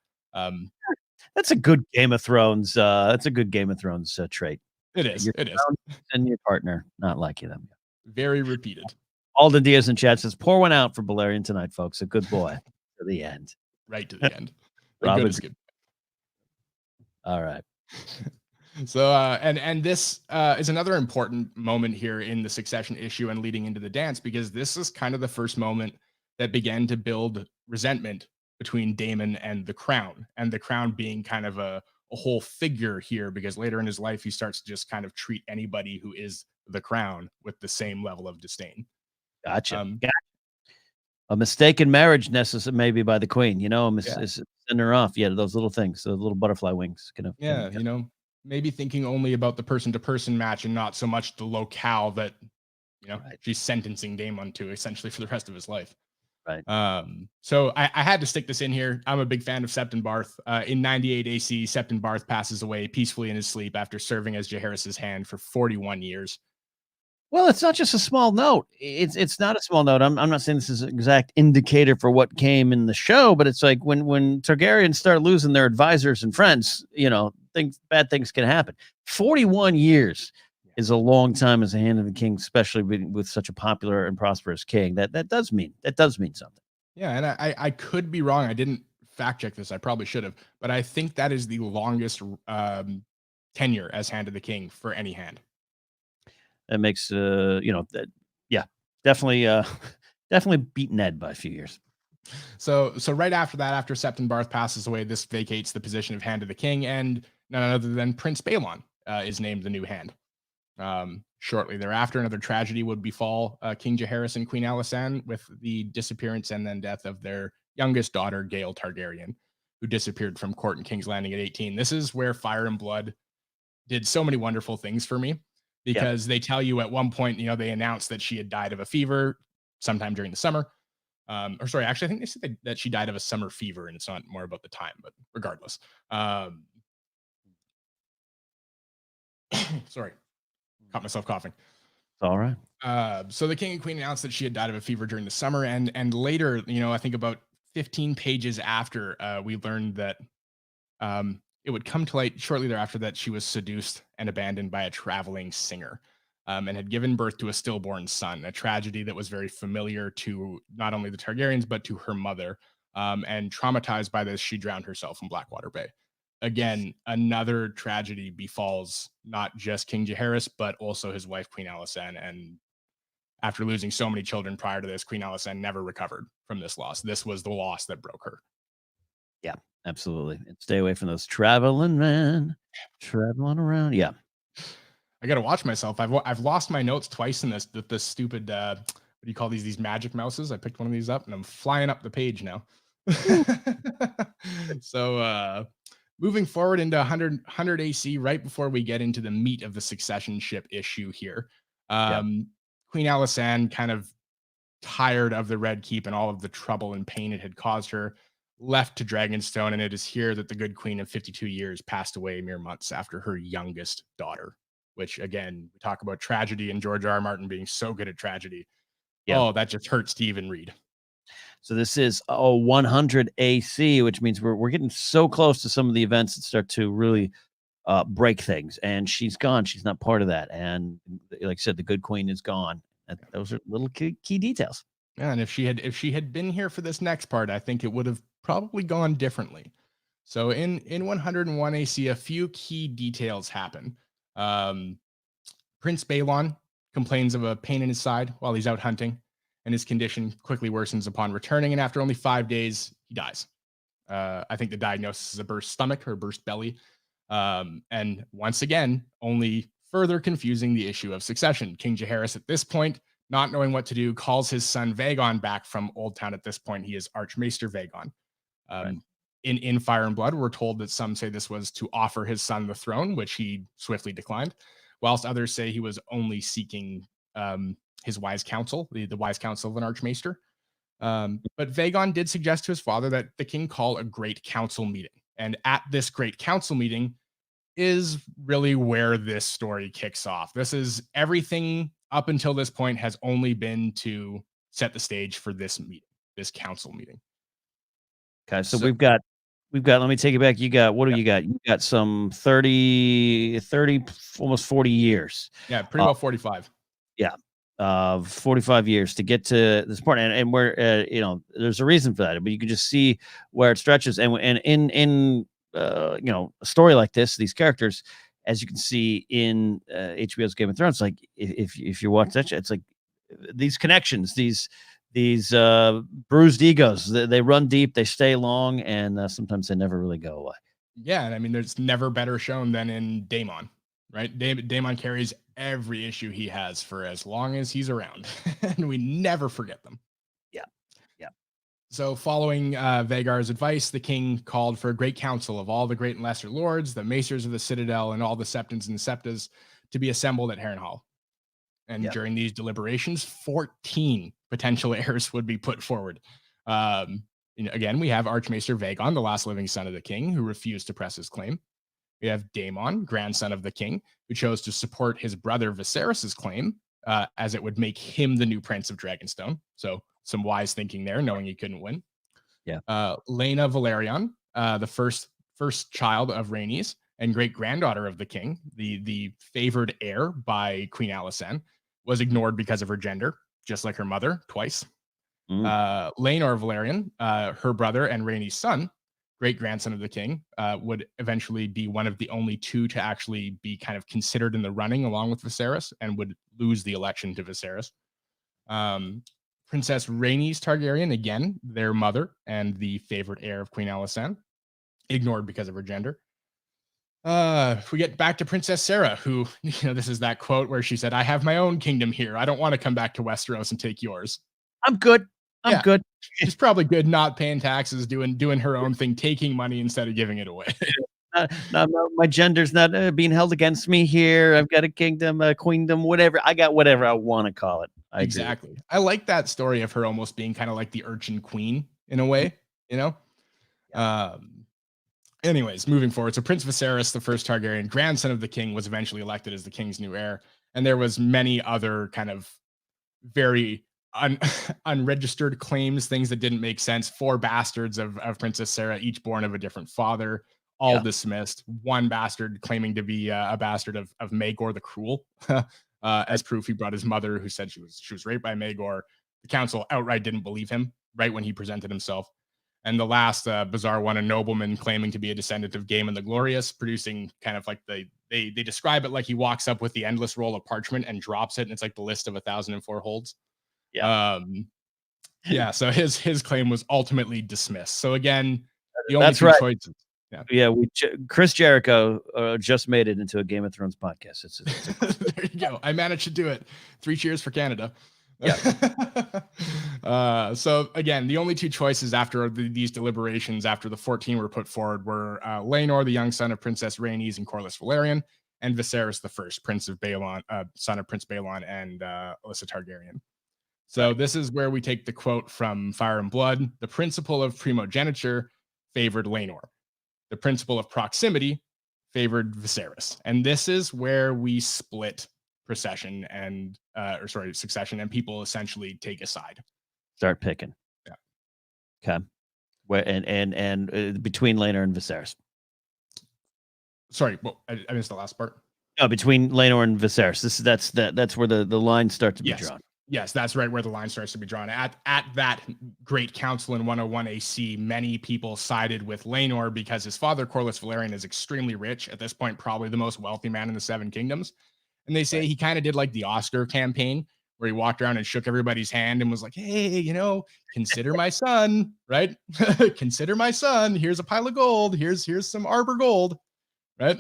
That's a good Game of Thrones. That's a good Game of Thrones trait. It is. Your It is surroundings and your partner not liking them. very repeated. Alden Diaz in chat says, "Pour one out for Balerion tonight, folks. A good boy to the end." Right to the end. Robin, Good is good. All right. So and this is another important moment here in the succession issue and leading into the dance, because this is kind of the first moment that began to build resentment between Daemon and the crown being kind of a whole figure here, because later in his life he starts to just kind of treat anybody who is the crown with the same level of disdain. Gotcha. A mistaken marriage necessary maybe by the queen, send her off. Yeah, those little things, those little butterfly wings. Maybe thinking only about the person-to-person match and not so much the locale that, right, she's sentencing Daemon to essentially for the rest of his life. Right. So I had to stick this in here. I'm a big fan of Septon Barth. In 98 AC, Septon Barth passes away peacefully in his sleep after serving as Jaehaerys's hand for 41 years. Well, it's not just a small note. It's not a small note. I'm not saying this is an exact indicator for what came in the show, but it's like when Targaryens start losing their advisors and friends, bad things can happen. 41 years is a long time as a hand of the king, especially with such a popular and prosperous king. That does mean something. Yeah, and I could be wrong. I didn't fact check this. I probably should have, but I think that is the longest tenure as hand of the king for any hand. That makes definitely beat Ned by a few years. So right after that, after Septon Barth passes away, this vacates the position of hand of the king, and none other than Prince Balon is named the new hand. Shortly thereafter, another tragedy would befall King Jaehaerys and Queen Alysanne with the disappearance and then death of their youngest daughter, Gael Targaryen, who disappeared from court in King's Landing at 18. This is where Fire and Blood did so many wonderful things for me, because they tell you at one point, they announced that she had died of a fever sometime during the summer. Actually, I think they said that she died of a summer fever, and it's not more about the time, but regardless. Sorry, caught myself coughing. All right. So the king and queen announced that she had died of a fever during the summer, and later, I think about 15 pages after, we learned that it would come to light shortly thereafter that she was seduced and abandoned by a traveling singer, and had given birth to a stillborn son, a tragedy that was very familiar to not only the Targaryens, but to her mother. And traumatized by this, she drowned herself in Blackwater Bay. Again, another tragedy befalls not just King Jaehaerys, but also his wife, Queen Alysanne. And after losing so many children prior to this, Queen Alysanne never recovered from this loss. This was the loss that broke her. Yeah, absolutely. And stay away from those traveling men, traveling around. Yeah. I got to watch myself. I've lost my notes twice in this stupid, what do you call these magic mouses? I picked one of these up and I'm flying up the page now. So, moving forward into 100 AC, right before we get into the meat of the succession ship issue here, Queen Alysanne, kind of tired of the Red Keep and all of the trouble and pain it had caused her, left to Dragonstone, and it is here that the good queen of 52 years passed away mere months after her youngest daughter, which, again, we talk about tragedy and George R. R. Martin being so good at tragedy. Yeah. Oh, that just hurts to even read. So this is 100 AC, which means we're getting so close to some of the events that start to really break things. And she's gone. She's not part of that. And like I said, the good queen is gone. And those are little key details. Yeah, and if she had been here for this next part, I think it would have probably gone differently. So in 101 AC, a few key details happen. Prince Balon complains of a pain in his side while he's out hunting, and his condition quickly worsens upon returning. And after only 5 days, he dies. I think the diagnosis is a burst stomach or burst belly. And once again, only further confusing the issue of succession. King Jaehaerys, at this point, not knowing what to do, calls his son Vagon back from Old Town. At this point, he is Archmaester Vagon. Right. In Fire and Blood, we're told that some say this was to offer his son the throne, which he swiftly declined, whilst others say he was only seeking his wise counsel, the wise counsel of an Archmaester. But Vagon did suggest to his father that the king call a great council meeting. And at this great council meeting is really where this story kicks off. This is everything up until this point has only been to set the stage for this meeting. this council meeting. Okay, so we've got, let me take it back. You got, what do you got? You got some 30, almost 40 years. Yeah, pretty well 45. Yeah. 45 years to get to this point. And where, there's a reason for that, but you can just see where it stretches. And in a story like this, these characters, as you can see in HBO's Game of Thrones, like if you watch that, it's like these connections, these bruised egos, they run deep, they stay long, and sometimes they never really go away. Yeah, and I mean, there's never better shown than in Daemon, right? Daemon carries every issue he has for as long as he's around, and we never forget them. Yeah. So following Vagar's advice, the king called for a great council of all the great and lesser lords, the maesters of the citadel, and all the septons and septas to be assembled at Harrenhal. And during these deliberations, 14 potential heirs would be put forward. Again, we have Archmaester Vagon, the last living son of the king, who refused to press his claim. We have Daemon, grandson of the king, who chose to support his brother Viserys's claim, as it would make him the new prince of Dragonstone. So some wise thinking there, knowing he couldn't win. Yeah. Laena Velaryon, the first child of Rhaenys and great granddaughter of the king, the favored heir by Queen Alysanne, was ignored because of her gender, just like her mother twice. Laenor Velaryon, her brother and Rhaenys' son, great grandson of the king, would eventually be one of the only two to actually be kind of considered in the running along with Viserys, and would lose the election to Viserys. Princess Rhaenys Targaryen, again, their mother and the favorite heir of Queen Alysanne, ignored because of her gender. We get back to Princess Sarah, who, this is that quote where she said, "I have my own kingdom here. I don't want to come back to Westeros and take yours. I'm good. I'm good." She's probably good, not paying taxes, doing her own thing, taking money instead of giving it away. No, my gender's not being held against me here. I've got a kingdom, a queendom, whatever. I got whatever I want to call it. Exactly. I like that story of her almost being kind of like the urchin queen in a way, Anyways, moving forward. So Prince Viserys, the first Targaryen, grandson of the king, was eventually elected as the king's new heir. And there was many other kind of very unregistered claims, things that didn't make sense. 4 bastards of Princess Sarah, each born of a different father, all dismissed. One bastard claiming to be a bastard of Maegor the Cruel. As proof, he brought his mother, who said she was raped by Maegor. The council outright didn't believe him right when he presented himself. And the last bizarre one, a nobleman claiming to be a descendant of Gaemon the Glorious, producing kind of like they describe it like he walks up with the endless roll of parchment and drops it, and it's like the list of 1,004 holds. So his claim was ultimately dismissed. So again, the only two choices. Chris Jericho just made it into a Game of Thrones podcast. There you go. I managed to do it. 3 cheers for Canada. Yeah. So again, the only two choices after these deliberations, after the 14 were put forward, were Laenor, the young son of Princess Rhaenys and Corlys Velaryon, and Viserys the first, Prince of Baelon, son of Prince Baelon and Elissa Targaryen. So this is where we take the quote from Fire and Blood: "The principle of primogeniture favored Laenor. The principle of proximity favored Viserys." And this is where we split succession, and people essentially take a side. Start picking. Yeah. Okay. Where and between Laenor and Viserys. Sorry, well, I missed the last part. No, between Laenor and Viserys. That's where the lines start to be drawn. Yes, that's right where the line starts to be drawn. At that great council in 101 AC, many people sided with Laenor because his father, Corlys Velaryon, is extremely rich. At this point, probably the most wealthy man in the 7 Kingdoms. And they say he kind of did like the Oscar campaign, where he walked around and shook everybody's hand and was like, "Hey, consider my son, right? Consider my son. Here's a pile of gold. Here's some Arbor gold," right?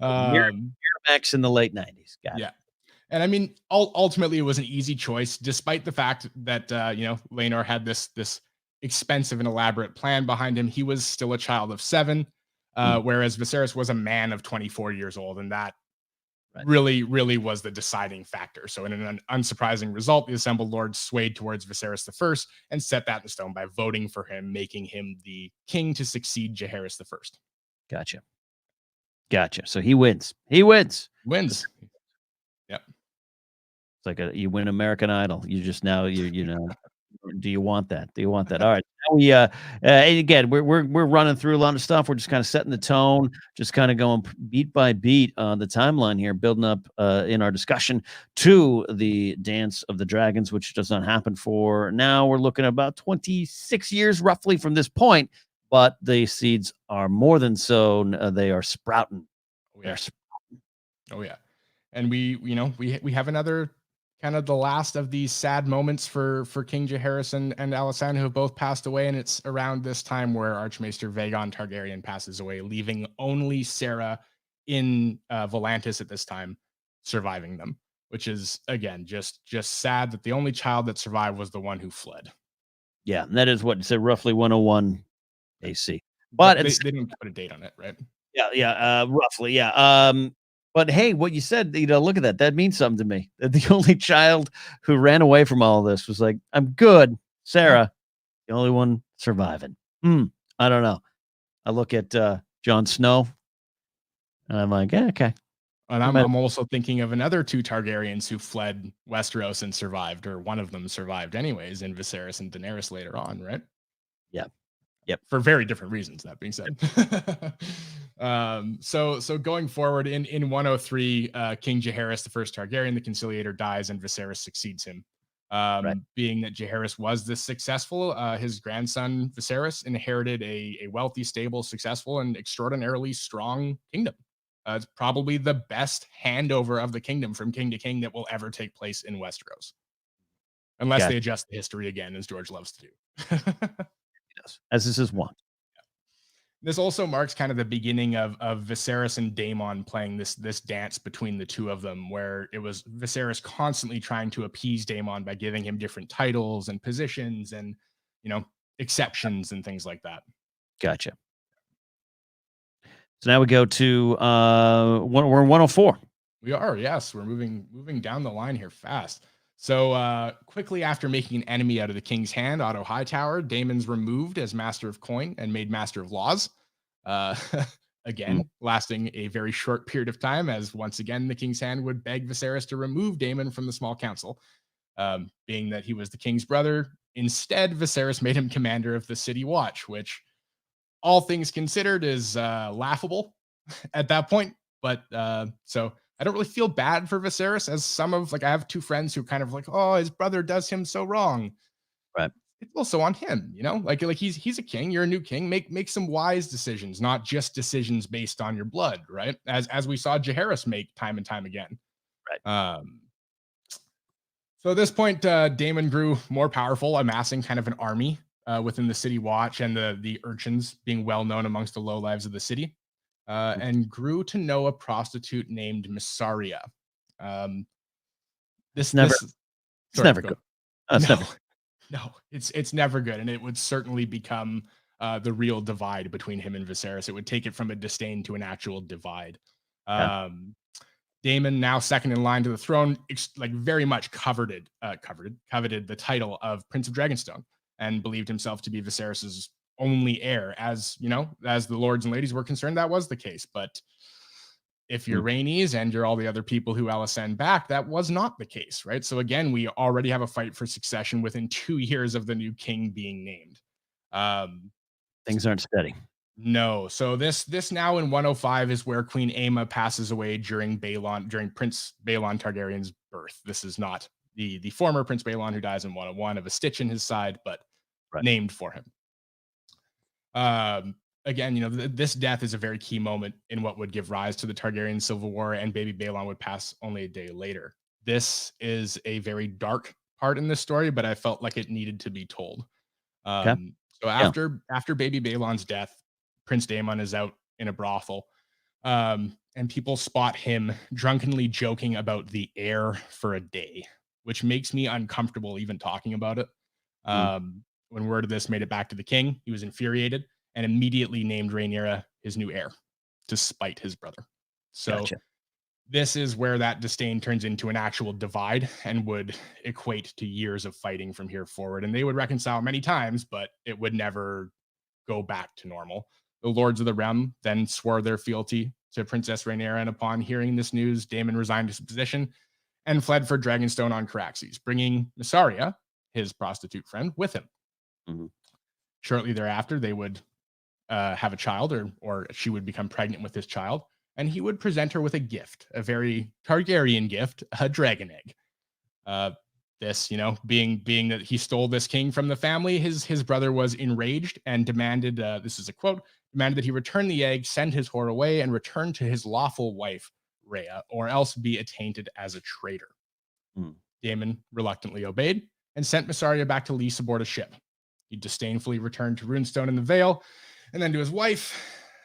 Miramax in the late 90s. Got it. And I mean, ultimately, it was an easy choice, despite the fact that Laenor had this expensive and elaborate plan behind him. He was still a child of 7, whereas Viserys was a man of 24 years old, and that really was the deciding factor. So in an unsurprising result, the assembled lords swayed towards Viserys I and set that in stone by voting for him, making him the king to succeed Jaehaerys I. Gotcha. So he wins. Wins. Yep. It's like you win American Idol. You just now you Do you want that? Do you want that? All right. Now and again, we're running through a lot of stuff. We're just kind of setting the tone, just kind of going beat by beat on the timeline here, building up in our discussion to the Dance of the Dragons, which does not happen for now. We're looking at about 26 years roughly from this point, but the seeds are more than sown. They are sprouting. Oh yeah. Oh yeah. And we have another kind of the last of these sad moments for King Jaehaerys and Alysanne, who have both passed away. And it's around this time where Archmaester Vaegon Targaryen passes away, leaving only Sarah in Volantis at this time surviving them, which is, again, just sad that the only child that survived was the one who fled. Yeah, and that is what it said, roughly 101 AC. But they didn't put a date on it, right? Yeah, roughly, yeah. But hey, what you said, look at that. That means something to me. That the only child who ran away from all of this was like, I'm good. Sarah, the only one surviving. I don't know. I look at Jon Snow, and I'm like, okay. And I'm also thinking of another two Targaryens who fled Westeros and survived, or one of them survived anyways, in Viserys and Daenerys later on, right? Yeah. Yep. For very different reasons, that being said. So going forward in 103, King Jaehaerys, the first Targaryen, the Conciliator, dies and Viserys succeeds him. Being that Jaehaerys was this successful, his grandson Viserys inherited a wealthy, stable, successful, and extraordinarily strong kingdom. It's probably the best handover of the kingdom from king to king that will ever take place in Westeros. Unless they adjust the history again, as George loves to do. As this is one. This also marks kind of the beginning of Viserys and Daemon playing this dance between the two of them, where it was Viserys constantly trying to appease Daemon by giving him different titles and positions and, exceptions and things like that. Gotcha. So now we go to we're 104. We are, yes. We're moving down the line here fast. So quickly after making an enemy out of the king's hand, Otto Hightower, Daemon's removed as Master of Coin and made Master of Laws. Again, lasting a very short period of time, as once again the king's hand would beg Viserys to remove Daemon from the small council. Being that he was the king's brother, instead Viserys made him commander of the city watch, which all things considered is laughable at that point. But so I don't really feel bad for Viserys, as I have two friends who kind of like, oh, his brother does him so wrong. Right. It's also on him, like he's a king, you're a new king, make some wise decisions, not just decisions based on your blood, right? As we saw Jaehaerys make time and time again. Right. So at this point, Daemon grew more powerful, amassing kind of an army within the city watch, and the urchins being well known amongst the low lives of the city. And grew to know a prostitute named Missaria. It's never good. No, it's never good, and it would certainly become the real divide between him and Viserys. It would take it from a disdain to an actual divide. Daemon, now second in line to the throne, very much coveted the title of Prince of Dragonstone, and believed himself to be Viserys's only heir. As the lords and ladies were concerned, that was the case. But if you're Rhaenys and you're all the other people who Alysanne backed, that was not the case, right? So again, we already have a fight for succession within 2 years of the new king being named. Things aren't steady. No. So this now in 105 is where Queen Aemma passes away during Prince Balon Targaryen's birth. This is not the former Prince Balon who dies in 101 of a stitch in his side, but named for him. Again, this death is a very key moment in what would give rise to the Targaryen Civil War, and baby Balon would pass only a day later. This is a very dark part in this story, but I felt like it needed to be told. So after baby Balon's death, Prince Daemon is out in a brothel, and people spot him drunkenly joking about the heir for a day, which makes me uncomfortable even talking about it. When word of this made it back to the king, he was infuriated and immediately named Rhaenyra his new heir to spite his brother. So this is where that disdain turns into an actual divide and would equate to years of fighting from here forward. And they would reconcile many times, but it would never go back to normal. The Lords of the Realm then swore their fealty to Princess Rhaenyra, and upon hearing this news, Daemon resigned his position and fled for Dragonstone on Caraxes, bringing Missaria, his prostitute friend, with him. Mhm. Shortly thereafter, they would have a child, or she would become pregnant with his child, and he would present her with a gift, a very Targaryen gift, a dragon egg. Uh, this, being that he stole this king from the family, his brother was enraged and demanded, this is a quote, demanded that he return the egg, send his whore away, and return to his lawful wife, Rhea, or else be attainted as a traitor. Mm. Daemon reluctantly obeyed and sent Mysaria back to Lys aboard a ship. He disdainfully returned to Runestone in the Vale, and then to his wife.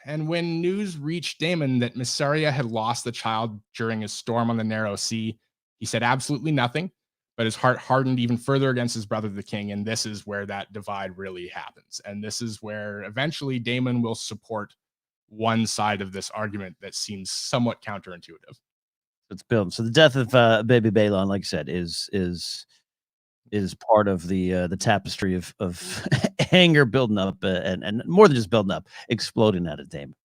And when news reached Daemon that Mysaria had lost the child during a storm on the Narrow Sea, he said absolutely nothing, but his heart hardened even further against his brother, the king. And this is where that divide really happens. And this is where eventually Daemon will support one side of this argument that seems somewhat counterintuitive. It's building. So the death of baby Balon, like I said, is part of the tapestry of anger building up, and more than just building up, exploding out of Daemon.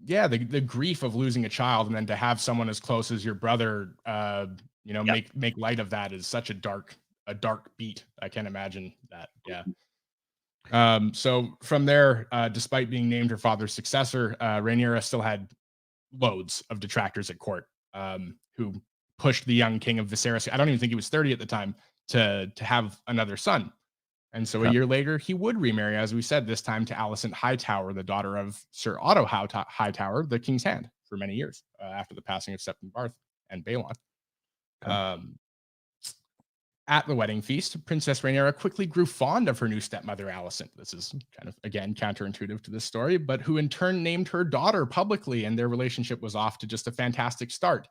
Yeah, the grief of losing a child, and then to have someone as close as your brother, make light of that is such a dark beat. I can't imagine that. Yeah. So from there, despite being named her father's successor, Rhaenyra still had loads of detractors at court, who pushed the young king of Viserys. I don't even think he was 30 at the time to have another son. And so a year later, he would remarry, as we said, this time to Alicent Hightower, the daughter of Sir Otto Hightower, the King's Hand, for many years after the passing of Septon Barth and Balon. At the wedding feast, Princess Rhaenyra quickly grew fond of her new stepmother, Alicent. This is kind of, again, counterintuitive to this story, but who in turn named her daughter publicly, and their relationship was off to just a fantastic start.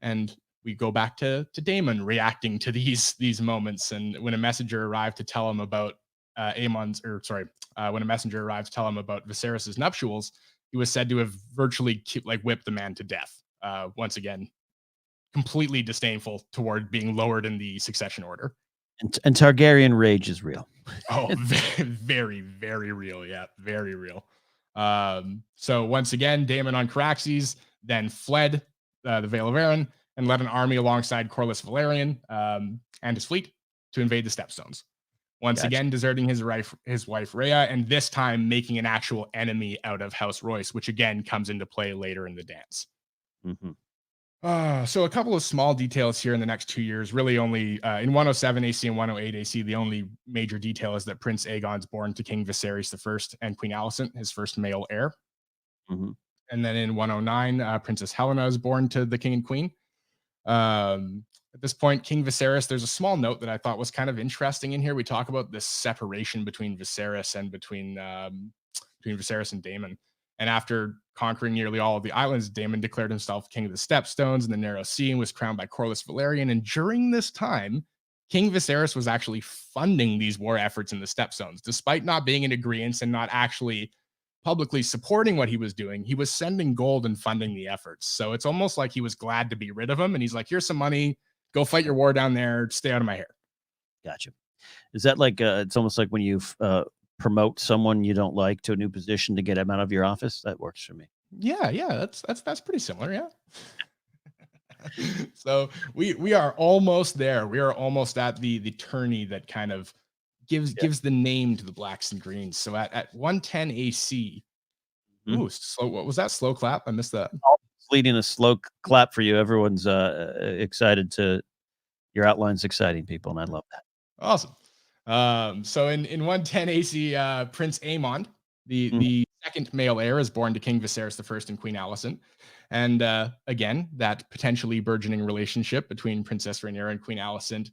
And we go back to Daemon reacting to these moments. And when a messenger arrived to tell him about when a messenger arrived to tell him about Viserys's nuptials, he was said to have virtually whipped the man to death. Once again, completely disdainful toward being lowered in the succession order. And Targaryen rage is real. Oh, very, very real. Yeah, very real. So once again, Daemon on Caraxes then fled the Vale of Arryn and led an army alongside Corlys Velaryon and his fleet to invade the Stepstones. Once again, deserting his wife Rhea, and this time making an actual enemy out of House Royce, which again comes into play later in the dance. Mm-hmm. So a couple of small details here in the next 2 years. Really only in 107 AC and 108 AC, the only major detail is that Prince Aegon's born to King Viserys I and Queen Alicent, his first male heir. Mm-hmm. And then in 109, Princess Helena is born to the king and queen. At this point, King Viserys, there's a small note that I thought was kind of interesting in here. We talk about this separation between Viserys and between Viserys and Daemon. And after conquering nearly all of the islands, Daemon declared himself king of the Stepstones and the Narrow Sea and was crowned by Corlys Velaryon. And during this time, King Viserys was actually funding these war efforts in the Stepstones, despite not being in agreement and not actually publicly supporting what he was doing. He was sending gold and funding the efforts. So it's almost like he was glad to be rid of him. And he's like, here's some money, go fight your war down there, stay out of my hair. Gotcha. Is that like, it's almost like when you promote someone you don't like to a new position to get him out of your office? That works for me. Yeah. That's pretty similar. Yeah. So we are almost there. We are almost at the tourney that kind of gives the name to the blacks and greens. So at 110 AC, slow. What was that? Slow clap? I missed that. Leading a slow clap for you. Everyone's excited your outline's exciting, people, and I love that. Awesome. So in 110 AC, Prince Aemond, the second male heir, is born to King Viserys I and Queen Alicent. And again, that potentially burgeoning relationship between Princess Rhaenyra and Queen Alicent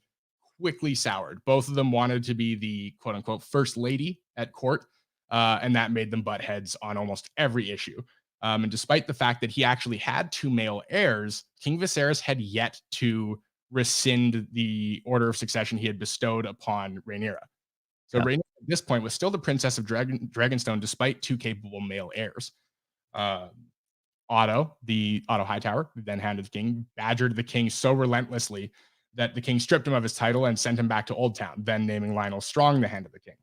quickly soured. Both of them wanted to be the quote unquote first lady at court, and that made them butt heads on almost every issue. And despite the fact that he actually had two male heirs, King Viserys had yet to rescind the order of succession he had bestowed upon Rhaenyra. So Rhaenyra at this point was still the princess of Dragonstone, despite two capable male heirs. Otto Hightower, then Hand of the King, badgered the king so relentlessly that the king stripped him of his title and sent him back to Old Town, then naming Lionel Strong the Hand of the King.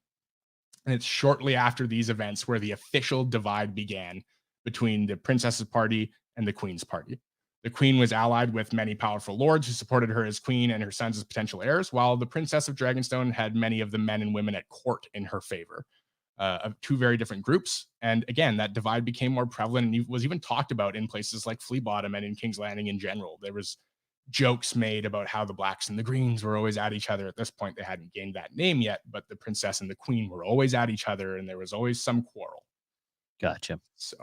And it's shortly after these events where the official divide began between the princess's party and the queen's party. The queen was allied with many powerful lords who supported her as queen and her sons as potential heirs, while the Princess of Dragonstone had many of the men and women at court in her favor. Of two very different groups. And again, that divide became more prevalent and was even talked about in places like Flea Bottom and in King's Landing in general. There was jokes made about how the blacks and the greens were always at each other. At this point, they hadn't gained that name yet, but the princess and the queen were always at each other, and there was always some quarrel. Gotcha. So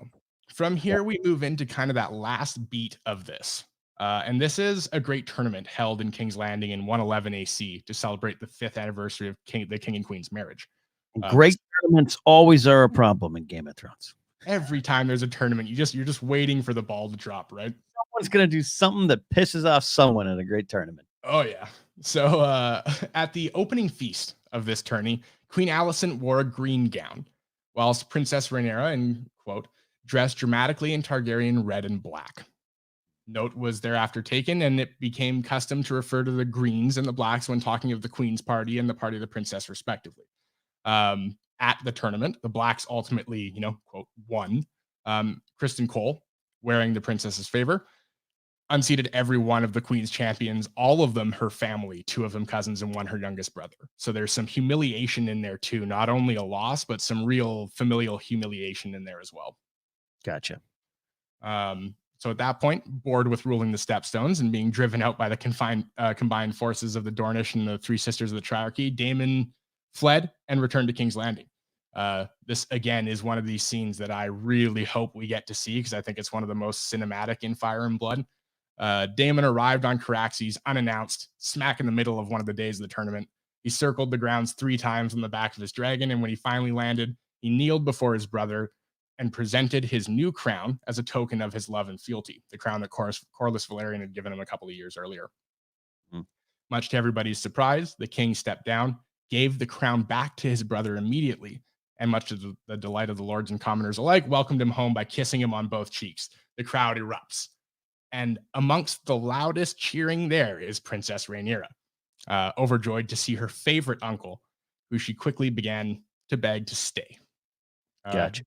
from here, we move into kind of that last beat of this. And this is a great tournament held in King's Landing in 111 AC to celebrate the 5th anniversary of the King and Queen's marriage. Great tournaments always are a problem in Game of Thrones. Every time there's a tournament, you're just waiting for the ball to drop, right? Someone's gonna do something that pisses off someone in a great tournament. Oh yeah. So at the opening feast of this tourney, Queen Alicent wore a green gown, whilst Princess Rhaenyra, in quote, dressed dramatically in Targaryen red and black. Note was thereafter taken, and it became custom to refer to the greens and the blacks when talking of the Queen's party and the party of the princess, respectively. At the tournament, the blacks ultimately, quote, won. Kristen Cole, wearing the princess's favor, unseated every one of the queen's champions, all of them her family, 2 of them cousins and 1 her youngest brother. So there's some humiliation in there too, not only a loss, but some real familial humiliation in there as well. Gotcha. So at that point, bored with ruling the Stepstones and being driven out by the combined forces of the Dornish and the 3 sisters of the Triarchy, Daemon fled and returned to King's Landing. This again is one of these scenes that I really hope we get to see, because I think it's one of the most cinematic in Fire and Blood. Daemon arrived on Caraxes unannounced, smack in the middle of one of the days of the tournament. He circled the grounds 3 times on the back of his dragon, and when he finally landed, he kneeled before his brother and presented his new crown as a token of his love and fealty, the crown that Corlys Velaryon had given him a couple of years earlier. Much to everybody's surprise, the king stepped down, gave the crown back to his brother immediately, and much to the delight of the lords and commoners alike, welcomed him home by kissing him on both cheeks. The crowd erupts. And amongst the loudest cheering there is Princess Rhaenyra, overjoyed to see her favorite uncle, who she quickly began to beg to stay. Gotcha.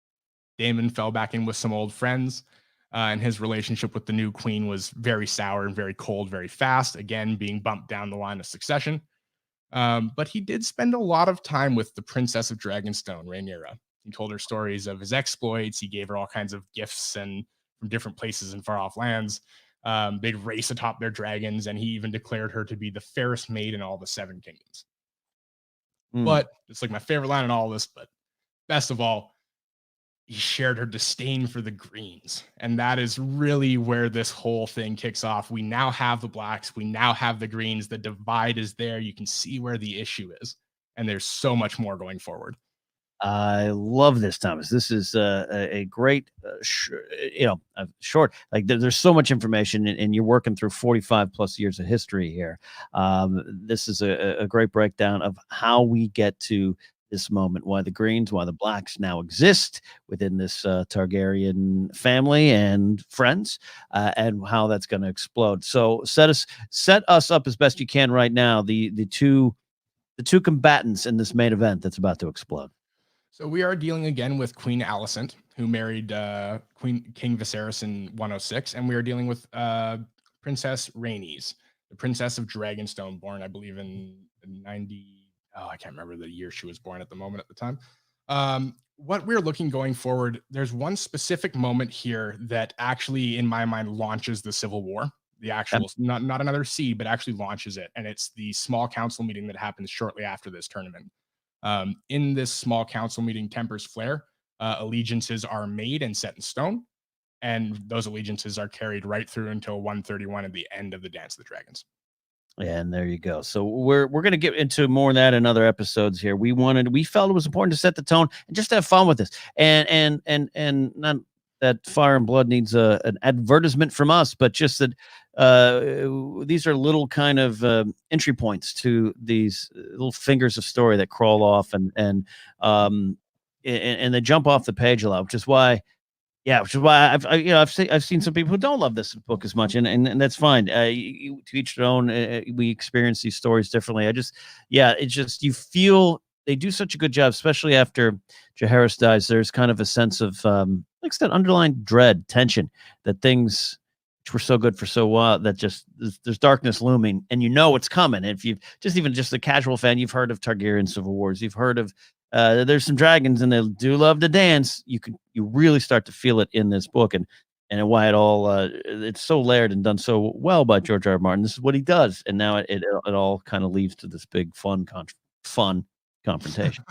Daemon fell back in with some old friends, and his relationship with the new queen was very sour and very cold very fast, again, being bumped down the line of succession. But he did spend a lot of time with the Princess of Dragonstone, Rhaenyra. He told her stories of his exploits. He gave her all kinds of gifts and from different places and far off lands. They'd race atop their dragons, and he even declared her to be the fairest maid in all the 7 kingdoms. But it's like my favorite line in all this, but best of all, he shared her disdain for the greens. And that is really where this whole thing kicks off. We now have the blacks. We now have the greens. The divide is there. You can see where the issue is. And there's so much more going forward. I love this, Thomas. This is a great, short, like there's so much information, and you're working through 45 plus years of history here. This is a great breakdown of how we get to this moment, why the greens, why the blacks now exist within this Targaryen family and friends, and how that's going to explode. So set us up as best you can right now. The two combatants in this main event that's about to explode. So we are dealing again with Queen Alicent, who married King Viserys in 106, and we are dealing with Princess Rhaenys, the Princess of Dragonstone, born, I believe, in 90. Oh, I can't remember the year she was born at the moment at the time. What we're looking going forward, there's one specific moment here that actually, in my mind, launches the Civil War. The actual, not another seed, but actually launches it. And it's the small council meeting that happens shortly after this tournament. In this small council meeting, tempers flare. Allegiances are made and set in stone. And those allegiances are carried right through until 131 at the end of the Dance of the Dragons. And there you go. So we're going to get into more of that in other episodes here. We felt it was important to set the tone and just have fun with this. And not that Fire and Blood needs an advertisement from us, but just that these are little kind of entry points to these little fingers of story that crawl off and they jump off the page a lot, which is why I've seen some people who don't love this book as much, and that's fine. To each their own. We experience these stories differently. It's just you feel they do such a good job, especially after Jaehaerys dies. There's kind of a sense of like I said, underlying dread, tension that things which were so good for so while that just there's darkness looming, and you know it's coming. If you've just a casual fan, you've heard of Targaryen Civil Wars, you've heard of there's some dragons and they do love to dance. You really start to feel it in this book, and why it all it's so layered and done so well by George R. R. Martin. This is what he does, and now it all kind of leads to this big fun confrontation.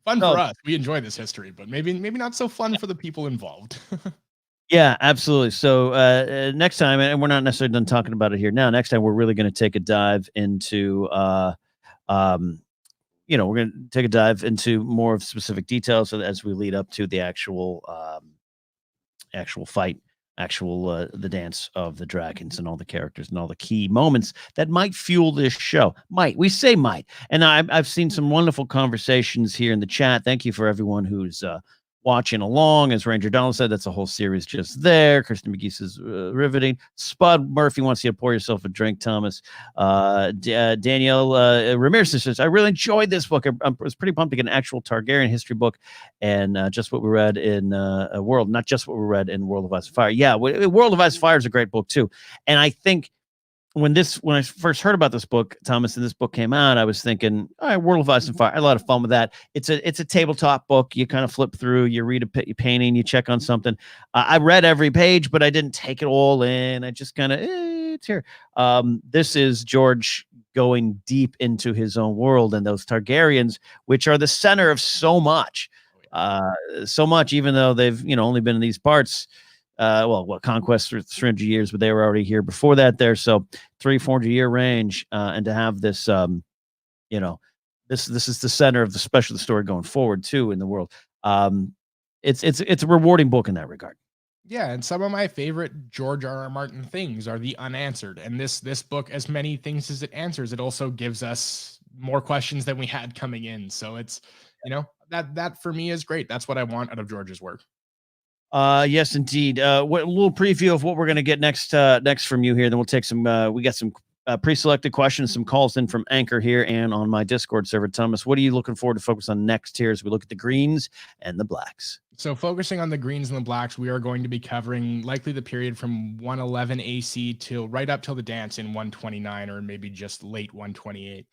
Fun So, for us. We enjoy this history, but maybe not so fun for the people involved. yeah, absolutely. So next time, and we're not necessarily done talking about it here now. Next time, we're really going to take a dive into, um, we're going to take a dive into more of specific details as we lead up to the actual fight, the dance of the dragons and all the characters and all the key moments that might fuel this show. We say might, and I've seen some wonderful conversations here in the chat. Thank you for everyone who's watching along. As Ranger Donald said, that's a whole series just there. Kristen McGee says riveting. Spud Murphy wants you to pour yourself a drink, Thomas. Danielle Ramirez says, I really enjoyed this book. I was pretty pumped to get an actual Targaryen history book, and just what we read in a World, not just what we read in World of Ice and Fire. Yeah, World of Ice and Fire is a great book too. And I think when I first heard about this book, Thomas, and this book came out, I was thinking, all right, World of Ice and Fire. I had a lot of fun with that. It's a tabletop book. You kind of flip through, you read a painting, you check on something. I read every page, but I didn't take it all in. I just kind of, it's here. This is George going deep into his own world and those Targaryens, which are the center of so much. Even though they've, only been in these parts. Conquest for 300 years, but they were already here before that there. So 300-400 year range. And to have this, this is the center of the story going forward too in the world. It's a rewarding book in that regard. Yeah, and some of my favorite George R. R. Martin things are the unanswered. And this book, as many things as it answers, it also gives us more questions than we had coming in. So it's, that for me is great. That's what I want out of George's work. Yes, indeed. What a little preview of what we're going to get next from you here. Then we'll take some, we got some pre-selected questions, some calls in from Anchor here and on my Discord server. Thomas, what are you looking forward to focus on next here as we look at the greens and the blacks? So focusing on the greens and the blacks, we are going to be covering likely the period from 111 AC till right up till the dance in 129 or maybe just late 128.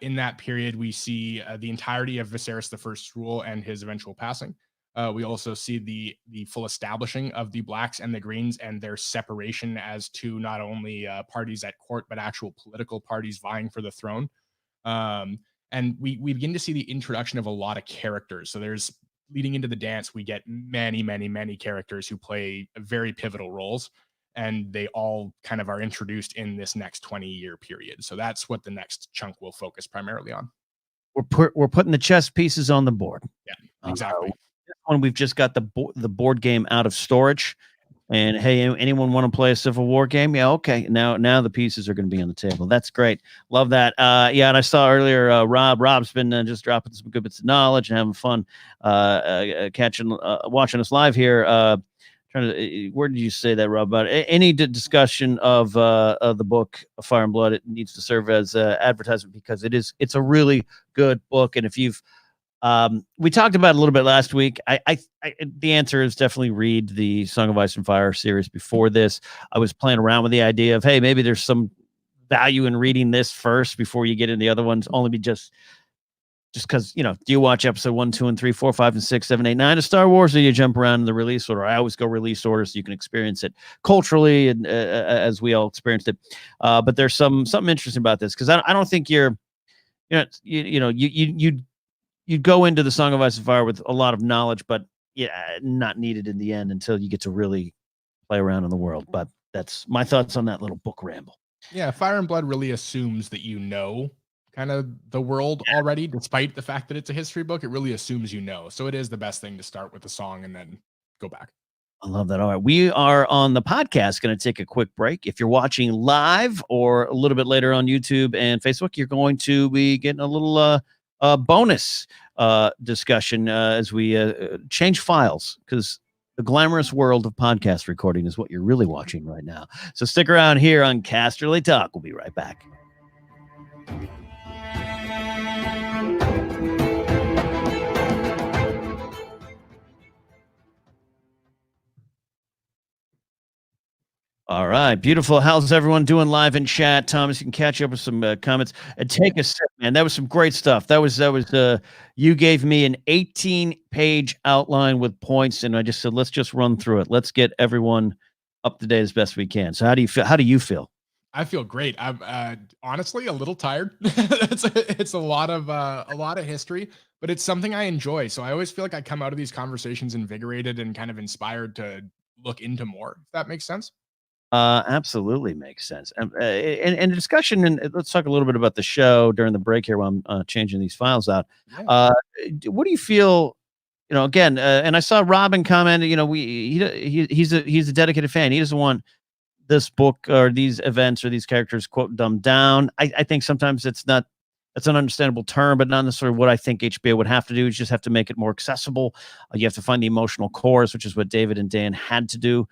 In that period, we see the entirety of Viserys I's rule and his eventual passing. We also see the full establishing of the blacks and the greens and their separation as to not only parties at court, but actual political parties vying for the throne. And we begin to see the introduction of a lot of characters. So there's leading into the dance, we get many, many, many characters who play very pivotal roles. And they all kind of are introduced in this next 20-year period. So that's what the next chunk will focus primarily on. We're putting the chess pieces on the board. Yeah, exactly. This one, we've just got the board game out of storage, and hey, anyone want to play a Civil War game? Yeah, okay. Now the pieces are going to be on the table. That's great. Love that. Yeah, and I saw earlier Rob's been just dropping some good bits of knowledge and having fun watching us live here. Where did you say that, Rob? About any discussion of the book Fire and Blood, it needs to serve as advertisement because it's a really good book, and if you've we talked about it a little bit last week. The answer is definitely read the Song of Ice and Fire series before this. I was playing around with the idea of, hey, maybe there's some value in reading this first before you get into the other ones, only just because, do you watch episode 1, 2, and 3, 4, 5, and 6, 7, 8, 9 of Star Wars, or you jump around in the release order? I always go release order so you can experience it culturally and as we all experienced it. But there's something interesting about this because I don't think you'd go into the Song of Ice and Fire with a lot of knowledge, but not needed in the end until you get to really play around in the world. But that's my thoughts on that little book ramble. Yeah, Fire and Blood really assumes that kind of the world already, despite the fact that it's a history book. It really assumes so it is the best thing to start with the song and then go back. I love that. All right, we are on the podcast going to take a quick break. If you're watching live or a little bit later on YouTube and Facebook, you're going to be getting a little bonus discussion as we change files, because the glamorous world of podcast recording is what you're really watching right now. So stick around here on Casterly Talk. We'll be right back. All right, beautiful. How's everyone doing live in chat? Thomas, you can catch up with some comments and take a sip, man. That was some great stuff. That was you gave me an 18-page outline with points, and I just said, let's just run through it. Let's get everyone up to date as best we can. So how do you feel? How do you feel? I feel great. I'm honestly a little tired. It's a lot of history, but it's something I enjoy. So I always feel like I come out of these conversations invigorated and kind of inspired to look into more. If that makes sense. Absolutely makes sense. And discussion, and let's talk a little bit about the show during the break here while I'm changing these files out. Yeah. What do you feel? You know, again, and I saw Robin comment. You know, he's a dedicated fan. He doesn't want this book or these events or these characters quote dumbed down. I think sometimes it's an understandable term, but not necessarily what I think HBO would have to do is just have to make it more accessible. You have to find the emotional cores, which is what David and Dan had to do,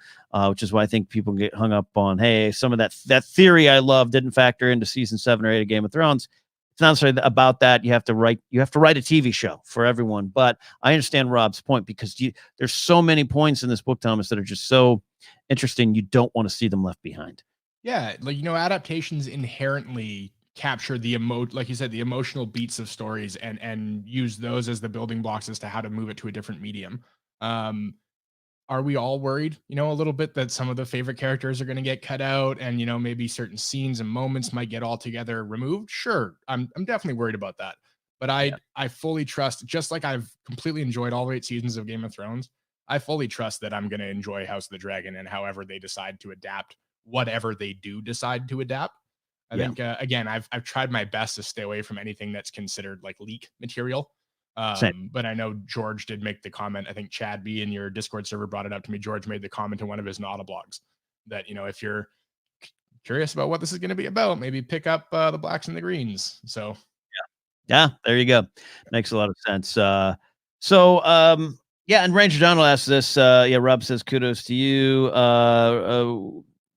which is why I think people get hung up on, hey, some of that theory I love didn't factor into season 7 or 8 of Game of Thrones. It's not necessarily about that. You have to write a TV show for everyone. But I understand Rob's point because there's so many points in this book, Thomas, that are just so interesting. You don't want to see them left behind. Yeah, like adaptations inherently capture like you said, the emotional beats of stories and use those as the building blocks as to how to move it to a different medium. Are we all worried, a little bit that some of the favorite characters are going to get cut out and, maybe certain scenes and moments might get altogether removed? Sure. I'm definitely worried about that. But I fully trust, just like I've completely enjoyed all 8 seasons of Game of Thrones, I fully trust that I'm going to enjoy House of the Dragon and however they decide to adapt, whatever they do decide to adapt. I think, again, I've tried my best to stay away from anything that's considered like leak material. But I know George did make the comment. I think Chad B in your Discord server brought it up to me. George made the comment in one of his Nada blogs that, if you're curious about what this is going to be about, maybe pick up the Blacks and the Greens. So, yeah, there you go. Makes a lot of sense. And Ranger Donald asks this. Rob says, kudos to you.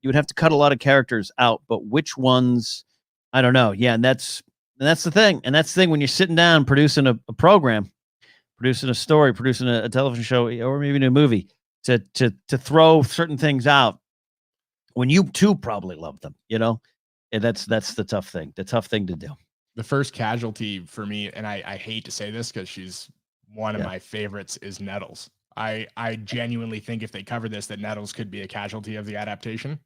You would have to cut a lot of characters out, but which ones? I don't know. Yeah, and that's the thing. And that's the thing when you're sitting down producing a program, producing a story, producing a television show, or maybe a movie, to throw certain things out when you too probably love them, and that's the tough thing. The tough thing to do. The first casualty for me, and I hate to say this because she's one of my favorites, is Nettles. I genuinely think if they cover this, that Nettles could be a casualty of the adaptation.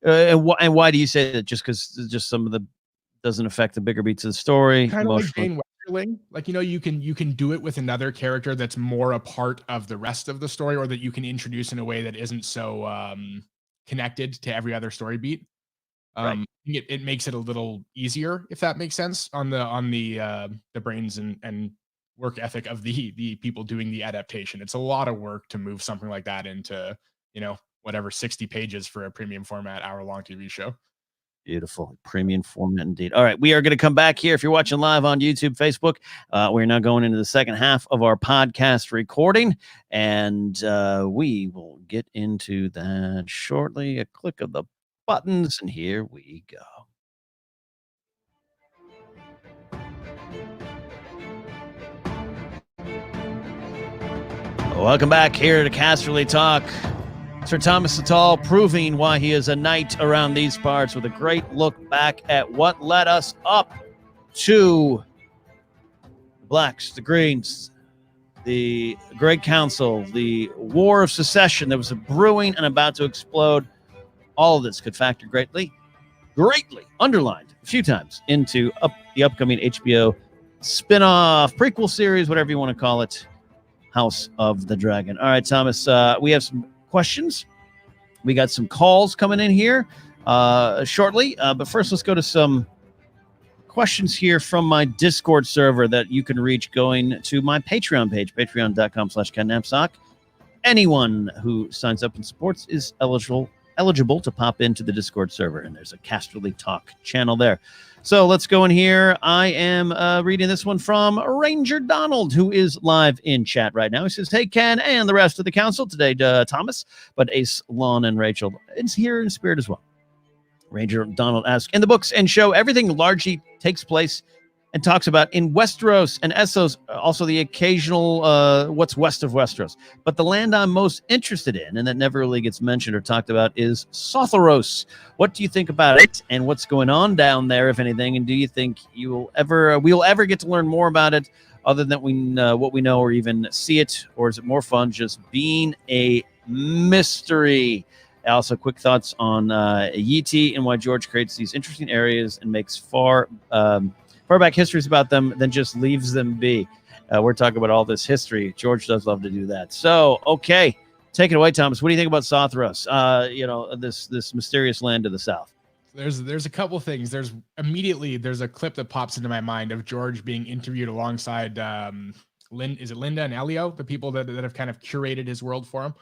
And why do you say that? Just because just some of the doesn't affect the bigger beats of the story? Kind of like Jane Westerling. Like, you can do it with another character that's more a part of the rest of the story, or that you can introduce in a way that isn't so connected to every other story beat. Right. It makes it a little easier, if that makes sense, on the brains and work ethic of the people doing the adaptation. It's a lot of work to move something like that into, whatever, 60 pages for a premium format, hour-long TV show. Beautiful. Premium format indeed. All right. We are going to come back here. If you're watching live on YouTube, Facebook, we're now going into the second half of our podcast recording, and we will get into that shortly. A click of the buttons, and here we go. Welcome back here to Casterly Talk. Sir Thomas the Tall proving why he is a knight around these parts with a great look back at what led us up to the Blacks, the Greens, the Great Council, the War of Secession that was brewing and about to explode. All of this could factor greatly underlined a few times into the upcoming HBO spin-off, prequel series, whatever you want to call it, House of the Dragon. All right, Thomas, we have some questions. We got some calls coming in here shortly, but first let's go to some questions here from my Discord server that you can reach going to my Patreon page, patreon.com/Ken Napzok. Anyone who signs up and supports is eligible to pop into the Discord server, and there's a Casterly Talk channel there. So let's go in here. I am reading this one from Ranger Donald, who is live in chat right now. He says, hey, Ken and the rest of the council. Today, Thomas, but Ace, Lon, and Rachel is here in spirit as well. Ranger Donald asks, in the books and show, everything largely takes place and talks about in Westeros and Essos, also the occasional what's west of Westeros. But the land I'm most interested in, and that never really gets mentioned or talked about, is Sotheros. What do you think about it, and what's going on down there, if anything? And do you think we will ever get to learn more about it, other than what we know, or even see it, or is it more fun just being a mystery? Also, quick thoughts on Yeti and why George creates these interesting areas and makes far back histories about them than just leaves them be. We're talking about all this history. George does love to do that. So, okay, take it away, Thomas. What do you think about Sotheros? This mysterious land to the south. There's a couple things. There's a clip that pops into my mind of George being interviewed alongside Linda and Elio, the people that have kind of curated his world for him.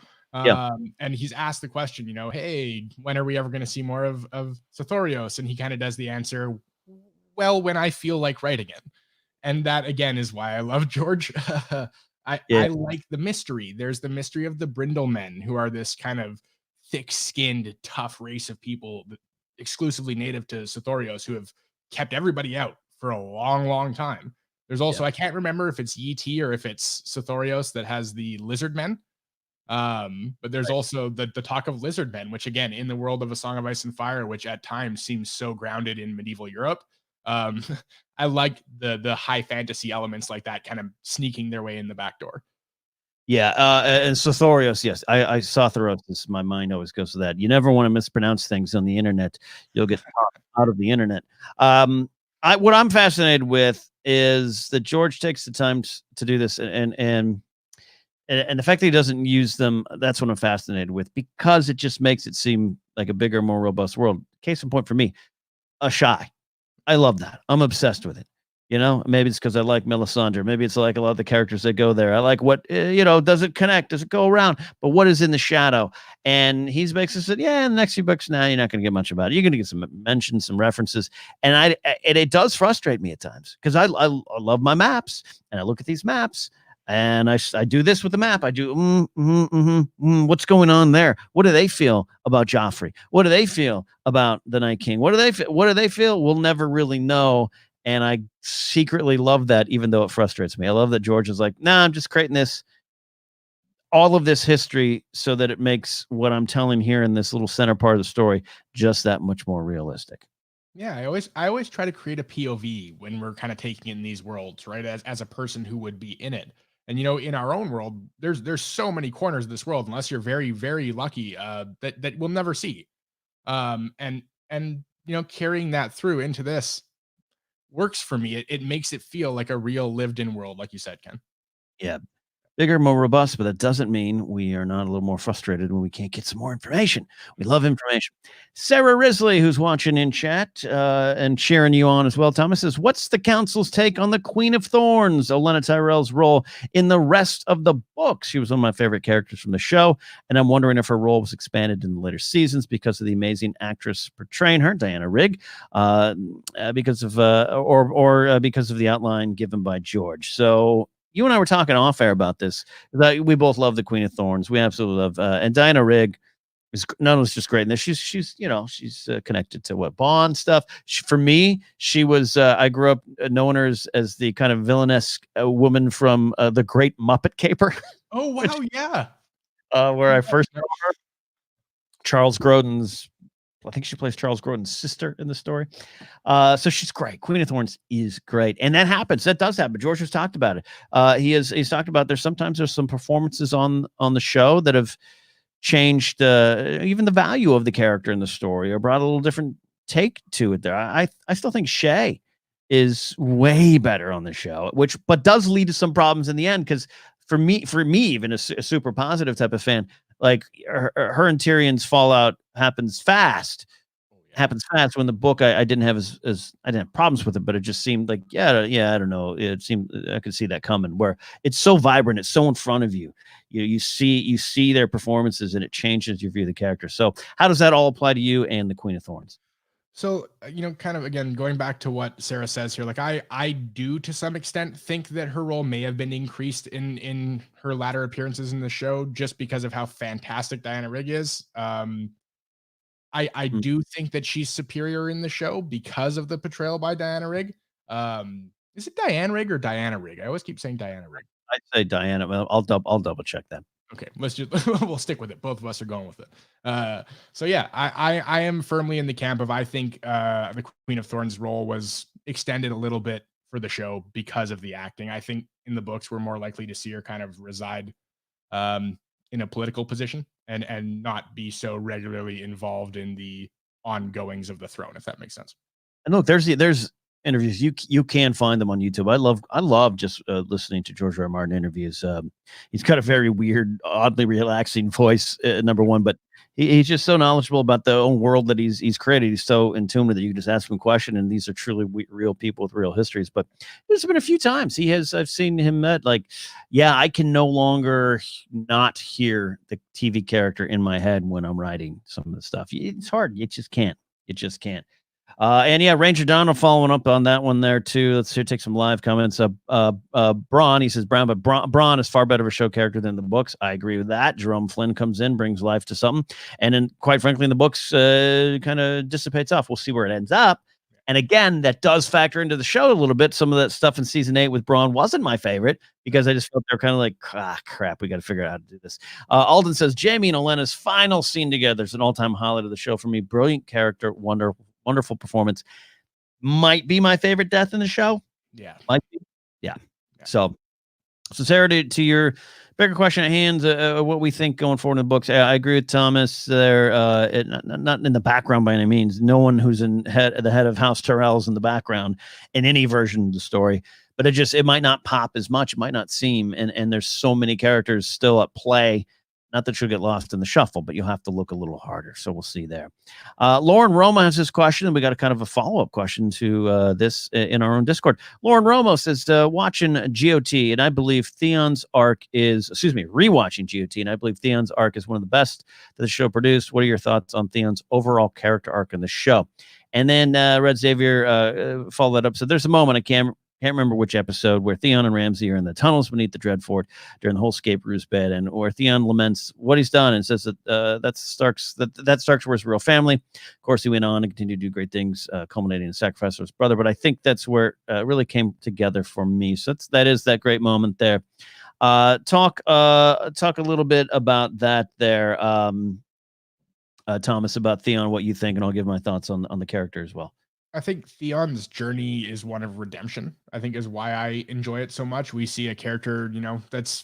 And he's asked the question, hey, when are we ever going to see more of Sothorios? And he kind of does the answer, well, when I feel like writing it. And that, again, is why I love George. I like the mystery. There's the mystery of the Brindle men, who are this kind of thick-skinned, tough race of people exclusively native to Sothorios, who have kept everybody out for a long, long time. There's also, I can't remember if it's Yeti or if it's Sothorios that has the lizard men. But there's also the talk of lizard men, which, again, in the world of A Song of Ice and Fire, which at times seems so grounded in medieval Europe, I like the high fantasy elements like that kind of sneaking their way in the back door. Yeah, and Sothorios, yes. I Sotheros, my mind always goes to that. You never want to mispronounce things on the internet. You'll get out of the internet. What I'm fascinated with is that George takes the time to do this, and the fact that he doesn't use them, that's what I'm fascinated with, because it just makes it seem like a bigger, more robust world. Case in point for me, Ashai. I love that. I'm obsessed with it. Maybe it's because I like Melisandre. Maybe it's like a lot of the characters that go there. I like what, does it connect? Does it go around? But what is in the shadow? And he makes us say, in the next few books, now you're not going to get much about it. You're going to get some mentions, some references. And it does frustrate me at times, because I love my maps, and I look at these maps, and I do this with the map. I do, what's going on there? What do they feel about Joffrey? What do they feel about the Night King? What do they feel? We'll never really know. And I secretly love that, even though it frustrates me. I love that George is like, nah, I'm just creating all of this history so that it makes what I'm telling here in this little center part of the story just that much more realistic. Yeah, I always try to create a POV when we're kind of taking in these worlds, right? As a person who would be in it. And in our own world, there's so many corners of this world, unless you're very, very lucky, that we'll never see. And carrying that through into this works for me. It makes it feel like a real lived-in world, like you said, Ken. Yeah. Bigger, more robust, but that doesn't mean we are not a little more frustrated when we can't get some more information. We love information. Sarah Risley, who's watching in chat and cheering you on as well, Thomas, says, what's the council's take on the Queen of Thorns, Olenna Tyrell's role in the rest of the books? She was one of my favorite characters from the show, and I'm wondering if her role was expanded in the later seasons because of the amazing actress portraying her, Diana Rigg, because of because of the outline given by George. So you and I were talking off air about this. We both love the Queen of Thorns. We absolutely love, and Diana Rigg is not only just great in this. She's connected to what Bond stuff. For me, she was. I grew up knowing her as the kind of villainous woman from the Great Muppet Caper. Oh wow, yeah. Where I first saw her, Charles Grodin's. I think she plays Charles Grodin's sister in the story. So she's great. Queen of Thorns is great. And that happens. That does happen. George has talked about it. He's talked about there's some performances on the show that have changed even the value of the character in the story, or brought a little different take to it there. I still think Shay is way better on the show, but does lead to some problems in the end, because for me, even a super positive type of fan, like her and Tyrion's fallout happens fast. Happens fast. When the book, I didn't have I didn't have problems with it, but it just seemed like, I don't know. It seemed I could see that coming, where it's so vibrant, it's so in front of you. You see their performances, and it changes your view of the character. So how does that all apply to you and the Queen of Thorns? So, kind of, again, going back to what Sarah says here, like I do to some extent think that her role may have been increased in her latter appearances in the show, just because of how fantastic Diana Rigg is. I do think that she's superior in the show because of the portrayal by Diana Rigg. Is it Diane Rigg or Diana Rigg? I always keep saying Diana Rigg. I'd say Diana. Well, I'll double check that. Okay, let's just we'll stick with it. Both of us are going with it. So yeah, I am firmly in the camp of I think the Queen of Thorns role was extended a little bit for the show because of the acting. I think in the books we're more likely to see her kind of reside in a political position and not be so regularly involved in the ongoings of the throne, if that makes sense. And look, there's interviews you can find them on YouTube. I love just listening to George R. R. Martin interviews. He's got a very weird, oddly relaxing voice. Number one, but he's just so knowledgeable about the own world that he's created. He's so in tune with it. You can just ask him a question, and these are truly real people with real histories. But there's been a few times I've seen him yeah, I can no longer not hear the TV character in my head when I'm writing some of the stuff. It's hard. You just can't. It just can't. And yeah, Ranger Donald following up on that one there too. Let's take some live comments. Braun, he says Brown, but Braun is far better of a show character than the books. I agree with that. Jerome Flynn comes in, brings life to something, and then quite frankly, in the books, kind of dissipates off. We'll see where it ends up. And again, that does factor into the show a little bit. Some of that stuff in season 8 with Braun wasn't my favorite because I just felt they're kind of like, crap, we got to figure out how to do this. Alden says Jamie and Olenna's final scene together is an all-time highlight of the show for me. Brilliant character, wonderful performance. Might be my favorite death in the show. Yeah. Might be. Yeah. So Sarah, to your bigger question at hand, what we think going forward in the books. I agree with Thomas there. Not in the background by any means. No one who's the head of House Tyrell is in the background in any version of the story. But it might not pop as much. It might not seem. And there's so many characters still at play. Not that you'll get lost in the shuffle, but you'll have to look a little harder. So we'll see there. Lauren Roma has this question, and we got a kind of a follow-up question to this in our own Discord. Lauren Romo says, watching GOT, and I believe Theon's arc is, rewatching GOT, and I believe Theon's arc is one of the best that the show produced. What are your thoughts on Theon's overall character arc in the show? And then Red Xavier followed that up. So there's a moment I can't remember which episode where Theon and Ramsay are in the tunnels beneath the Dreadfort during the whole Scape Ruse bed, and where Theon laments what he's done and says that that's Stark's were his real family. Of course, he went on and continued to do great things, culminating in the sacrifice of his brother. But I think that's where it really came together for me. So that is that great moment there. Talk a little bit about that there, Thomas, about Theon, what you think, and I'll give my thoughts on the character as well. I think Theon's journey is one of redemption. I think is why I enjoy it so much. We see a character, that's,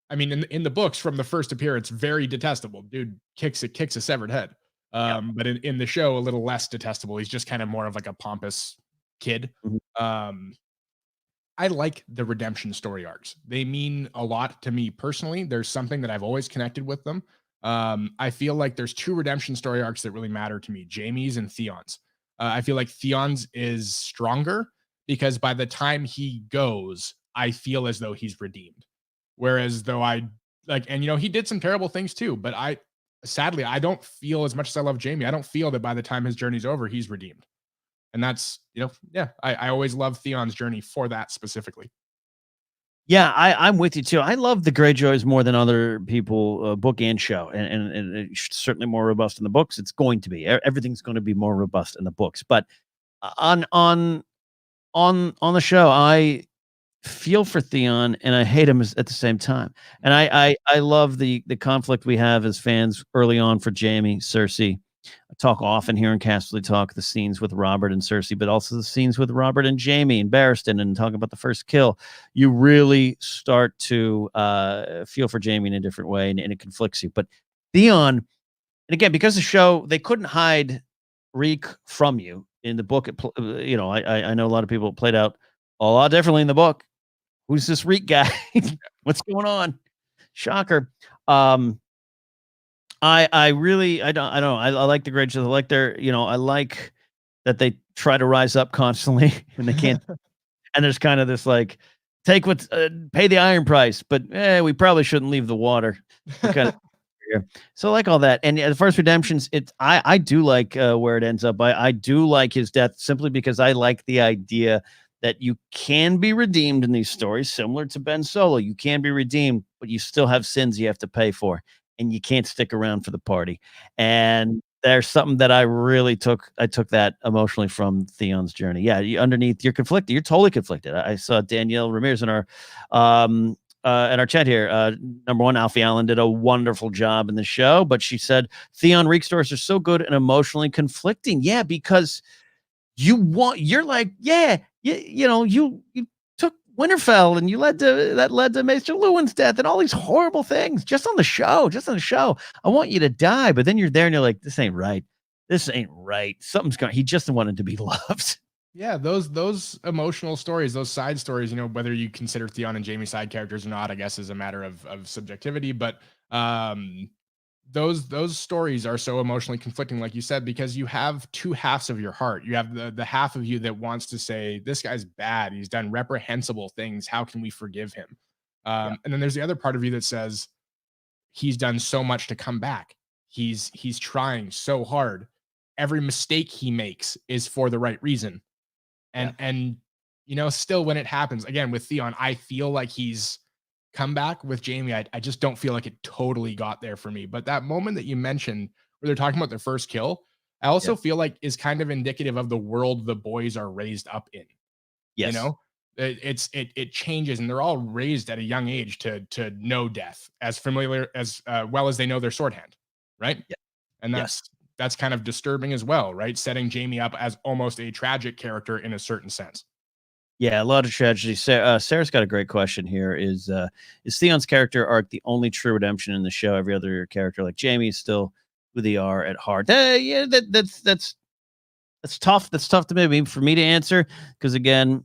I mean, in the books from the first appearance, very detestable. Dude kicks a severed head. But in the show, a little less detestable. He's just kind of more of like a pompous kid. Mm-hmm. I like the redemption story arcs. They mean a lot to me personally. There's something that I've always connected with them. I feel like there's two redemption story arcs that really matter to me: Jaime's and Theon's. I feel like Theon's is stronger because by the time he goes, I feel as though he's redeemed. Whereas though he did some terrible things too, but sadly, I don't feel, as much as I love Jaime, I don't feel that by the time his journey's over, he's redeemed. And that's, I always love Theon's journey for that specifically. Yeah, I'm with you too. I love the Greyjoys more than other people, book and show, and it's certainly more robust in the books. It's going to be. Everything's going to be more robust in the books. But on the show, I feel for Theon and I hate him at the same time. And I love the conflict we have as fans early on for Jaime, Cersei. I talk often here in Casterly Talk the scenes with Robert and Cersei, but also the scenes with Robert and Jaime and Barristan, and talk about the first kill. You really start to feel for Jaime in a different way, and it conflicts you. But Theon, and again, because the show, they couldn't hide Reek from you in the book. I know a lot of people played out a lot differently in the book. Who's this Reek guy? What's going on? Shocker. I like the Greyjoys. I like I like that they try to rise up constantly and they can't. And there's kind of this like, pay the iron price, but we probably shouldn't leave the water. Kind of so I like all that. And the first redemptions, I do like where it ends up. I do like his death simply because I like the idea that you can be redeemed in these stories, similar to Ben Solo. You can be redeemed, but you still have sins you have to pay for. And you can't stick around for the party. And there's something that I really took that emotionally from Theon's journey. Yeah, underneath you're conflicted. You're totally conflicted. I saw Danielle Ramirez in our chat here. Number one, Alfie Allen did a wonderful job in the show, but she said Theon Reek stories are so good and emotionally conflicting. Yeah, because you're like, yeah, you took Winterfell and that led to Maester Lewin's death and all these horrible things just on the show. I want you to die, but then you're there and you're like, this ain't right. Something's going. He just wanted to be loved. Yeah, those emotional stories, those side stories, whether you consider Theon and Jaime side characters or not, I guess is a matter of subjectivity. But those stories are so emotionally conflicting, like you said, because you have two halves of your heart. You have the half of you that wants to say, this guy's bad. He's done reprehensible things. How can we forgive him? And then there's the other part of you that says, he's done so much to come back. He's trying so hard. Every mistake he makes is for the right reason. And still when it happens, again, with Theon, I feel like he's come back. With Jaime, I just don't feel like it totally got there for me. But that moment that you mentioned where they're talking about their first kill, I also feel like is kind of indicative of the world the boys are raised up in. Yes. It changes, and they're all raised at a young age to know death as familiar as well as they know their sword hand, right? Yeah. And that's kind of disturbing as well, right? Setting Jaime up as almost a tragic character in a certain sense. Yeah, a lot of tragedy. Sarah's got a great question here. Is Theon's character arc the only true redemption in the show? Every other character, like Jaime, is still who they are at heart. Yeah, that's tough. That's tough to maybe for me to answer, because again,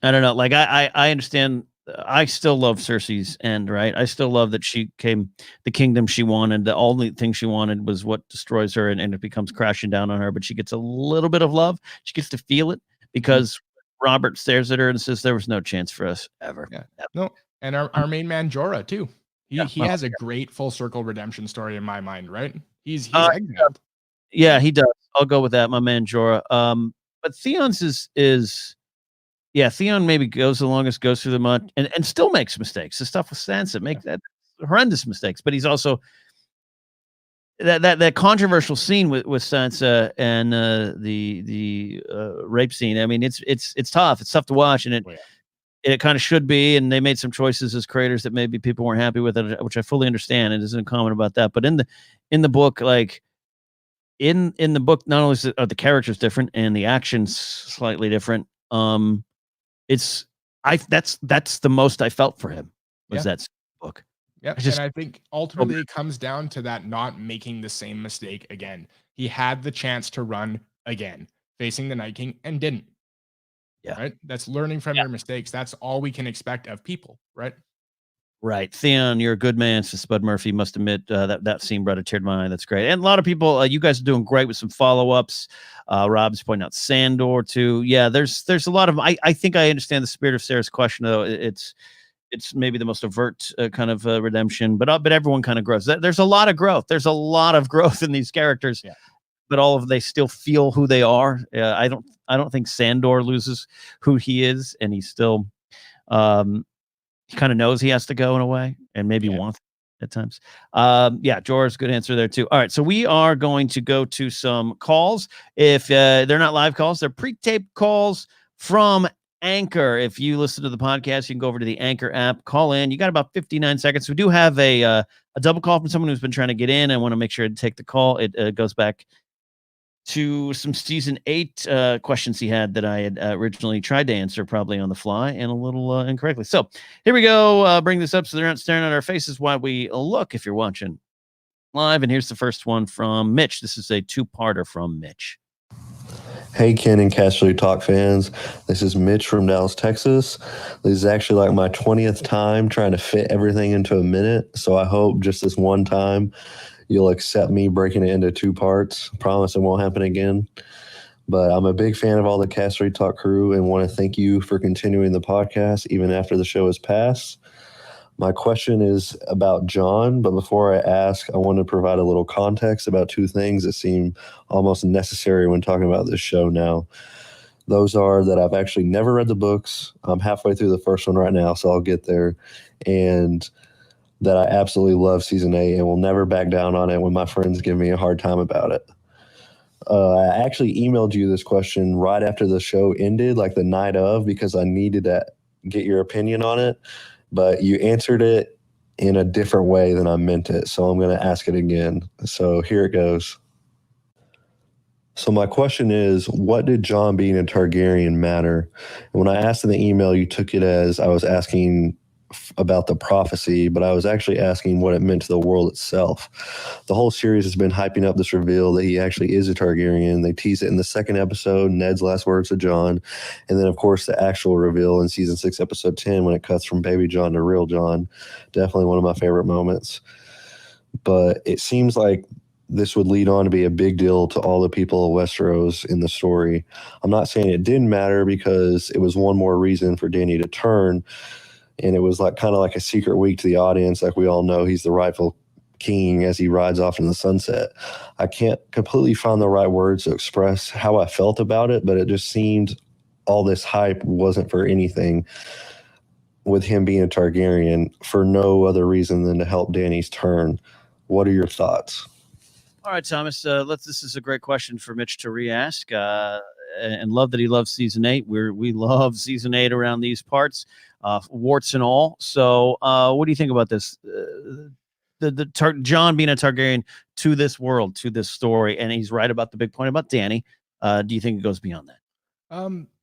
I don't know. Like I understand. I still love Cersei's end, right? I still love that she came the kingdom she wanted. The only thing she wanted was what destroys her, and it becomes crashing down on her. But she gets a little bit of love. She gets to feel it because Robert stares at her and says, there was no chance for us ever. Yeah. No. And our main man, Jorah, too. He has a great full circle redemption story in my mind, right? He's exiled. Yeah, he does. I'll go with that, my man Jorah. But Theon's is Theon maybe goes the longest, goes through the mud, and still makes mistakes. The stuff with Sansa makes that horrendous mistakes, but he's also that controversial scene with Sansa and the rape scene. I mean, it's tough. It's tough to watch, and it kind of should be. And they made some choices as creators that maybe people weren't happy with it, which I fully understand. It isn't a comment about that, but in the book, like in the book, not only are the characters different and the actions slightly different. That's the most I felt for him was that book. Yeah, and I think ultimately it comes down to that not making the same mistake again. He had the chance to run again, facing the Night King, and didn't. Yeah, right. That's learning from your mistakes. That's all we can expect of people, right? Right. Theon, you're a good man, says Spud Murphy. Must admit that scene brought a tear to my eye. That's great. And a lot of people, you guys are doing great with some follow-ups. Rob's pointing out Sandor too. Yeah, there's a lot of I think I understand the spirit of Sarah's question, though. It's maybe the most overt kind of redemption, but everyone kind of grows. There's a lot of growth. There's a lot of growth in these characters, but they still feel who they are. I don't think Sandor loses who he is, and he's still he kind of knows he has to go in a way, and maybe wants at times. Jorah's good answer there too. All right, so we are going to go to some calls. If they're not live calls, they're pre-taped calls from Anchor. If you listen to the podcast, you can go over to the Anchor app, call in. You got about 59 seconds. We do have a double call from someone who's been trying to get in. I want to make sure to take the call. It goes back to some season 8 questions he had that I had originally tried to answer, probably on the fly and a little incorrectly. So here we go. Bring this up so they're not staring at our faces while we look, if you're watching live. And here's the first one from Mitch. This is a 2-parter from Mitch. Hey, Ken and Casterly Talk fans. This is Mitch from Dallas, Texas. This is actually like my 20th time trying to fit everything into a minute. So I hope just this one time you'll accept me breaking it into 2 parts. Promise it won't happen again. But I'm a big fan of all the Casterly Talk crew and want to thank you for continuing the podcast even after the show has passed. My question is about Jon, but before I ask, I want to provide a little context about 2 things that seem almost necessary when talking about this show now. Those are that I've actually never read the books. I'm halfway through the first one right now, so I'll get there. And that I absolutely love season 8 and will never back down on it when my friends give me a hard time about it. I actually emailed you this question right after the show ended, like the night of, because I needed to get your opinion on it, but you answered it in a different way than I meant it. So I'm going to ask it again. So here it goes. So my question is, what did Jon being a Targaryen matter? And when I asked in the email, you took it as I was asking about the prophecy, but I was actually asking what it meant to the world itself. The whole series has been hyping up this reveal that he actually is a Targaryen. They tease it in the second episode, Ned's last words to Jon, and then of course the actual reveal in season 6, episode 10, when it cuts from baby Jon to real Jon. Definitely one of my favorite moments. But it seems like this would lead on to be a big deal to all the people of Westeros in the story. I'm not saying it didn't matter, because it was one more reason for Dany to turn. And it was like kind of like a secret week to the audience. Like we all know he's the rightful king as he rides off in the sunset. I can't completely find the right words to express how I felt about it, but it just seemed all this hype wasn't for anything with him being a Targaryen, for no other reason than to help Dany's turn. What are your thoughts? All right, Thomas. This is a great question for Mitch to re-ask, and love that he loves season 8. We love season 8 around these parts, warts and all. So, what do you think about this? Jon being a Targaryen to this world, to this story, and he's right about the big point about Dany. Do you think it goes beyond that?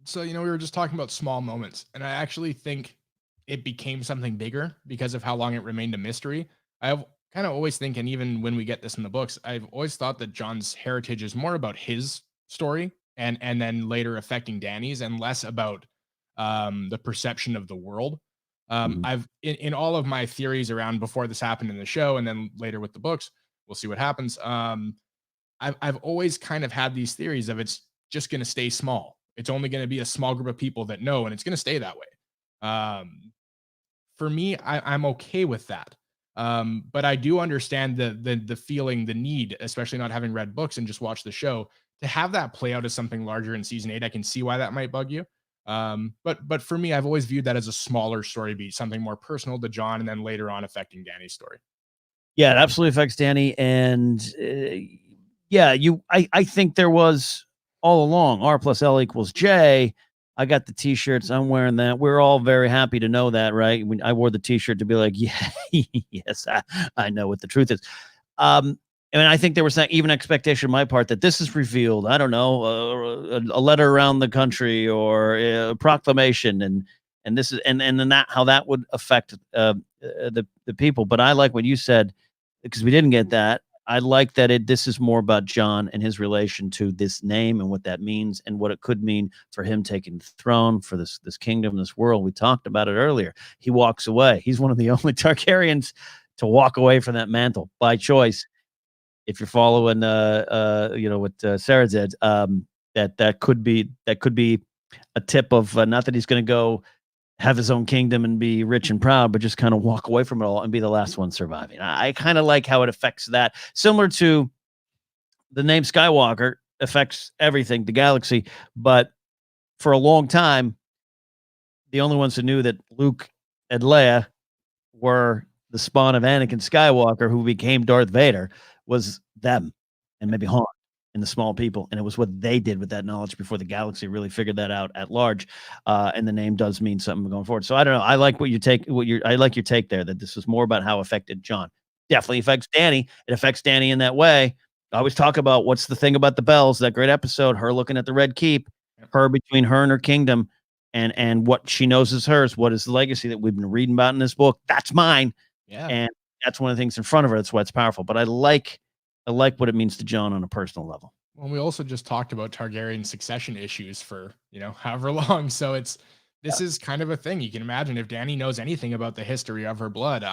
So we were just talking about small moments, and I actually think it became something bigger because of how long it remained a mystery. I've kind of always think, and even when we get this in the books, I've always thought that Jon's heritage is more about his story and then later affecting Dany's, and less about the perception of the world. I've in all of my theories around before this happened in the show, and then later with the books, we'll see what happens. I've always kind of had these theories of it's just going to stay small. It's only going to be a small group of people that know, and it's going to stay that way. For me, I'm okay with that. But I do understand the feeling, the need, especially not having read books and just watched the show, to have that play out as something larger in season 8. I can see why that might bug you. But for me, I've always viewed that as a smaller story beat, something more personal to Jon, and then later on affecting Dany's story. Yeah, it absolutely affects Dany, and I think there was all along R plus L equals J. I got the T-shirts. I'm wearing that. We're all very happy to know that, right? When I wore the T-shirt to be like, yeah, yes, I know what the truth is. And I think there was that even expectation on my part that this is revealed. I don't know, a letter around the country or a proclamation, and this is and then that how that would affect the people. But I like what you said, because we didn't get that. I like that this is more about Jon and his relation to this name and what that means and what it could mean for him taking the throne, for this kingdom, this world. We talked about it earlier. He walks away. He's one of the only Targaryens to walk away from that mantle by choice. If you're following, what Sarah said, that could be a tip of not that he's going to go have his own kingdom and be rich and proud, but just kind of walk away from it all and be the last one surviving. I kind of like how it affects that. Similar to the name Skywalker affects everything, the galaxy. But for a long time, the only ones who knew that Luke and Leia were the spawn of Anakin Skywalker, who became Darth Vader, was them and maybe Han and the small people. And it was what they did with that knowledge before the galaxy really figured that out at large. And the name does mean something going forward. So I don't know. I like I like your take there, that this is more about how it affected Jon. Definitely affects Dany. It affects Dany in that way. I always talk about what's the thing about the bells, that great episode, her looking at the Red Keep, her between her and her kingdom, and what she knows is hers. What is the legacy that we've been reading about in this book? That's mine. Yeah. And that's one of the things in front of her. That's why it's powerful. But I like what it means to Jon on a personal level. Well, we also just talked about Targaryen succession issues for, however long. So this is kind of a thing. You can imagine if Dany knows anything about the history of her blood,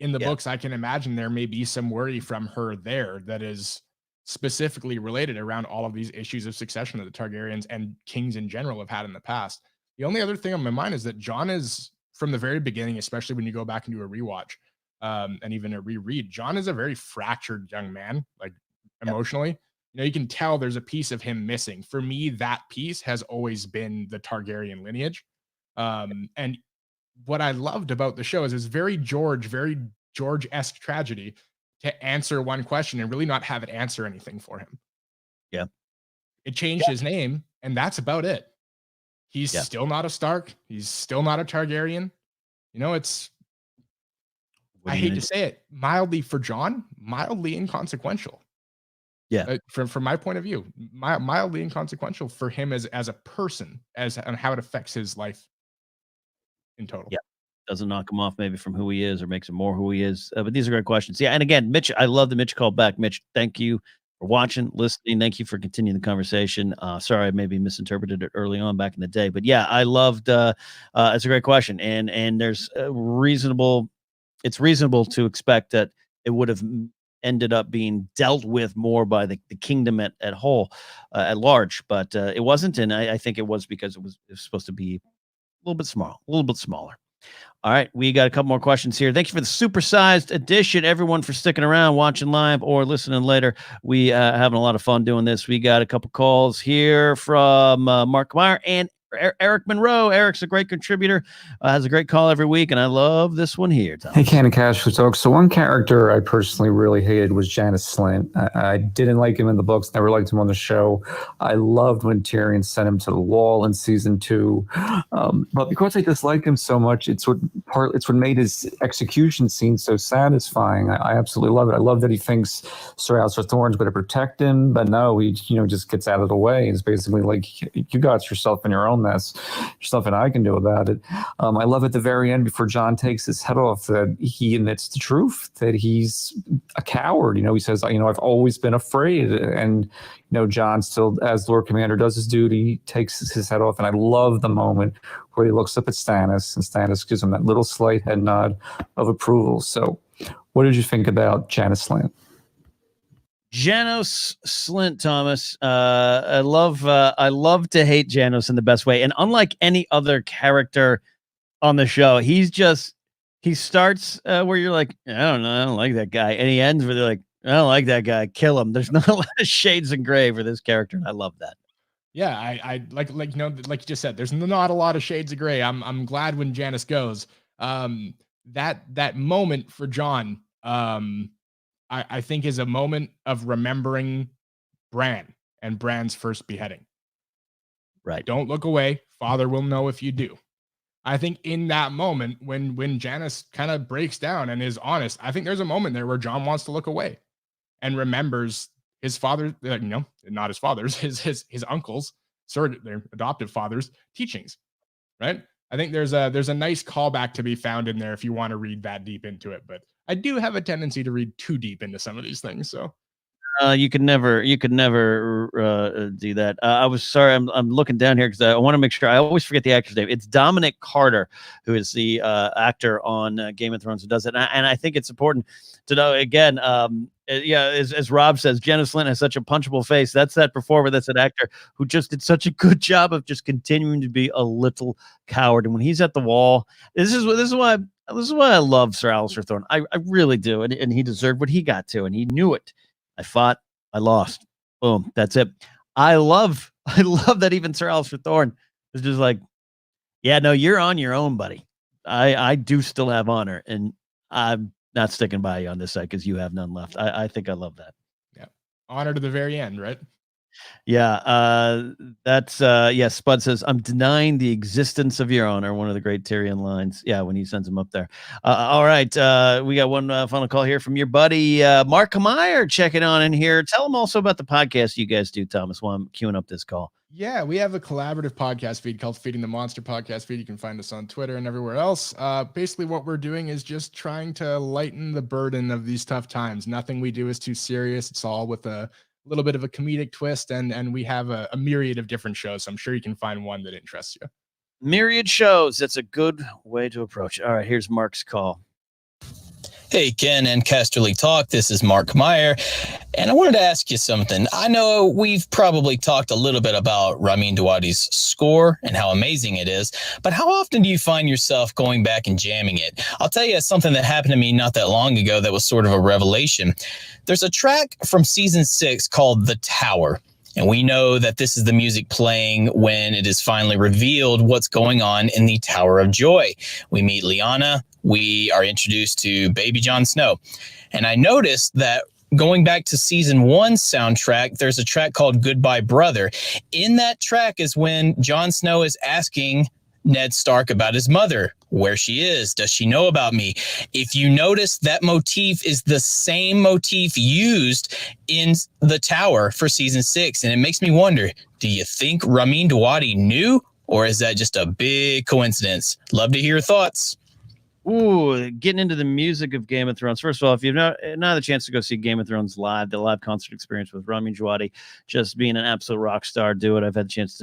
in the books, I can imagine there may be some worry from her there that is specifically related around all of these issues of succession that the Targaryens and kings in general have had in the past. The only other thing on my mind is that Jon is, from the very beginning, especially when you go back and do a rewatch, and even a reread, Jon is a very fractured young man, like emotionally. You can tell there's a piece of him missing. For me, that piece has always been the Targaryen lineage. And what I loved about the show is it's very George-esque tragedy to answer one question and really not have it answer anything for him. Yeah. It changed his name, and that's about it. He's still not a Stark. He's still not a Targaryen. You know, I hate to say it, mildly for Jon, mildly inconsequential. Yeah. From my point of view, mildly inconsequential for him as a person, and how it affects his life in total. Yeah. Doesn't knock him off maybe from who he is or makes him more who he is. But these are great questions. Yeah. And again, Mitch, I love that Mitch called back. Mitch, thank you for watching, listening. Thank you for continuing the conversation. Sorry, I maybe misinterpreted it early on back in the day. But yeah, I loved it's a great question. And there's it's reasonable to expect that it would have ended up being dealt with more by the kingdom at large, but it wasn't. And I think it was because it was supposed to be a little bit smaller. All right, we got a couple more questions here. Thank you for the supersized edition, everyone, for sticking around, watching live or listening later. We having a lot of fun doing this. We got a couple calls here from Mark Meyer and Eric Monroe. Eric's a great contributor, has a great call every week, and I love this one here, Thomas. Hey, Ken and Casterly Talk. So one character I personally really hated was Janos Slynt. I didn't like him in the books, never liked him on the show. I loved when Tyrion sent him to the wall in season 2. But because I disliked him so much, it's what made his execution scene so satisfying. I absolutely love it. I love that he thinks Sir Alistair Thorne's going to protect him, but no, he just gets out of the way. It's basically like, you got yourself in your own mess. There's nothing I can do about it. I love at the very end, before Jon takes his head off, that he admits the truth, that he's a coward. He says, I've always been afraid. And, Jon still, as Lord Commander, does his duty, takes his head off. And I love the moment where he looks up at Stannis, and Stannis gives him that little slight head nod of approval. So what did you think about Janos Slynt? Janos Slynt, Thomas. I love to hate Janos in the best way. And unlike any other character on the show, he starts where you're like, I don't know, I don't like that guy. And he ends where they're like, I don't like that guy. Kill him. There's not a lot of shades of gray for this character. And I love that. Yeah, I like you just said, there's not a lot of shades of gray. I'm glad when Janos goes. That moment for Jon, I think is a moment of remembering Bran and Bran's first beheading. Right. Don't look away. Father will know if you do. I think in that moment, when Janos kind of breaks down and is honest, I think there's a moment there where Jon wants to look away and remembers his father, not his father's, his uncle's, their adoptive father's teachings. Right. I think there's a nice callback to be found in there if you want to read that deep into it. But I do have a tendency to read too deep into some of these things. So you could never do that. I was sorry. I'm looking down here because I want to make sure. I always forget the actor's name. It's Dominic Carter, who is the actor on Game of Thrones who does it. And I think it's important to know again. As Rob says, Janos Slynt has such a punchable face. That's that performer. That's an actor who just did such a good job of just continuing to be a little coward. And when he's at the wall, this is why I love Sir Alistair Thorne. I really do. And he deserved what he got to, and he knew it. I fought, I lost. Boom. That's it. I love that even Sir Alistair Thorne is just like, yeah, no, you're on your own, buddy. I do still have honor, and I'm not sticking by you on this side because you have none left. I think I love that. Yeah. Honor to the very end, right? Yeah. That's Spud says, I'm denying the existence of your honor. One of the great Tyrion lines. Yeah. When he sends him up there. All right. We got one final call here from your buddy, Mark Meyer, checking on in here. Tell him also about the podcast you guys do, Thomas, while I'm queuing up this call. Yeah, we have a collaborative podcast feed called Feeding the Monster podcast feed. You can find us on Twitter and everywhere else. Basically, what we're doing is just trying to lighten the burden of these tough times. Nothing we do is too serious. It's all with a little bit of a comedic twist, and we have a myriad of different shows. So I'm sure you can find one that interests you. Myriad shows. That's a good way to approach it. All right, here's Mark's call. Hey, Ken and Casterly Talk. This is Mark Meyer, and I wanted to ask you something. I know we've probably talked a little bit about Ramin Djawadi's score and how amazing it is, but how often do you find yourself going back and jamming it? I'll tell you something that happened to me not that long ago that was sort of a revelation. There's a track from season 6 called The Tower. And we know that this is the music playing when it is finally revealed what's going on in the Tower of Joy. We meet Lyanna. We are introduced to baby Jon Snow. And I noticed that going back to season 1 soundtrack, there's a track called Goodbye Brother. In that track is when Jon Snow is asking Ned Stark about his mother, where she is. Does she know about me? If you notice, that motif is the same motif used in the Tower for season 6. And it makes me wonder, do you think Ramin Djawadi knew, or is that just a big coincidence? Love to hear your thoughts. Ooh, getting into the music of Game of Thrones. First of all, if you've not had the chance to go see Game of Thrones live, the live concert experience with Ramin Djawadi, just being an absolute rock star, do it. I've had the chance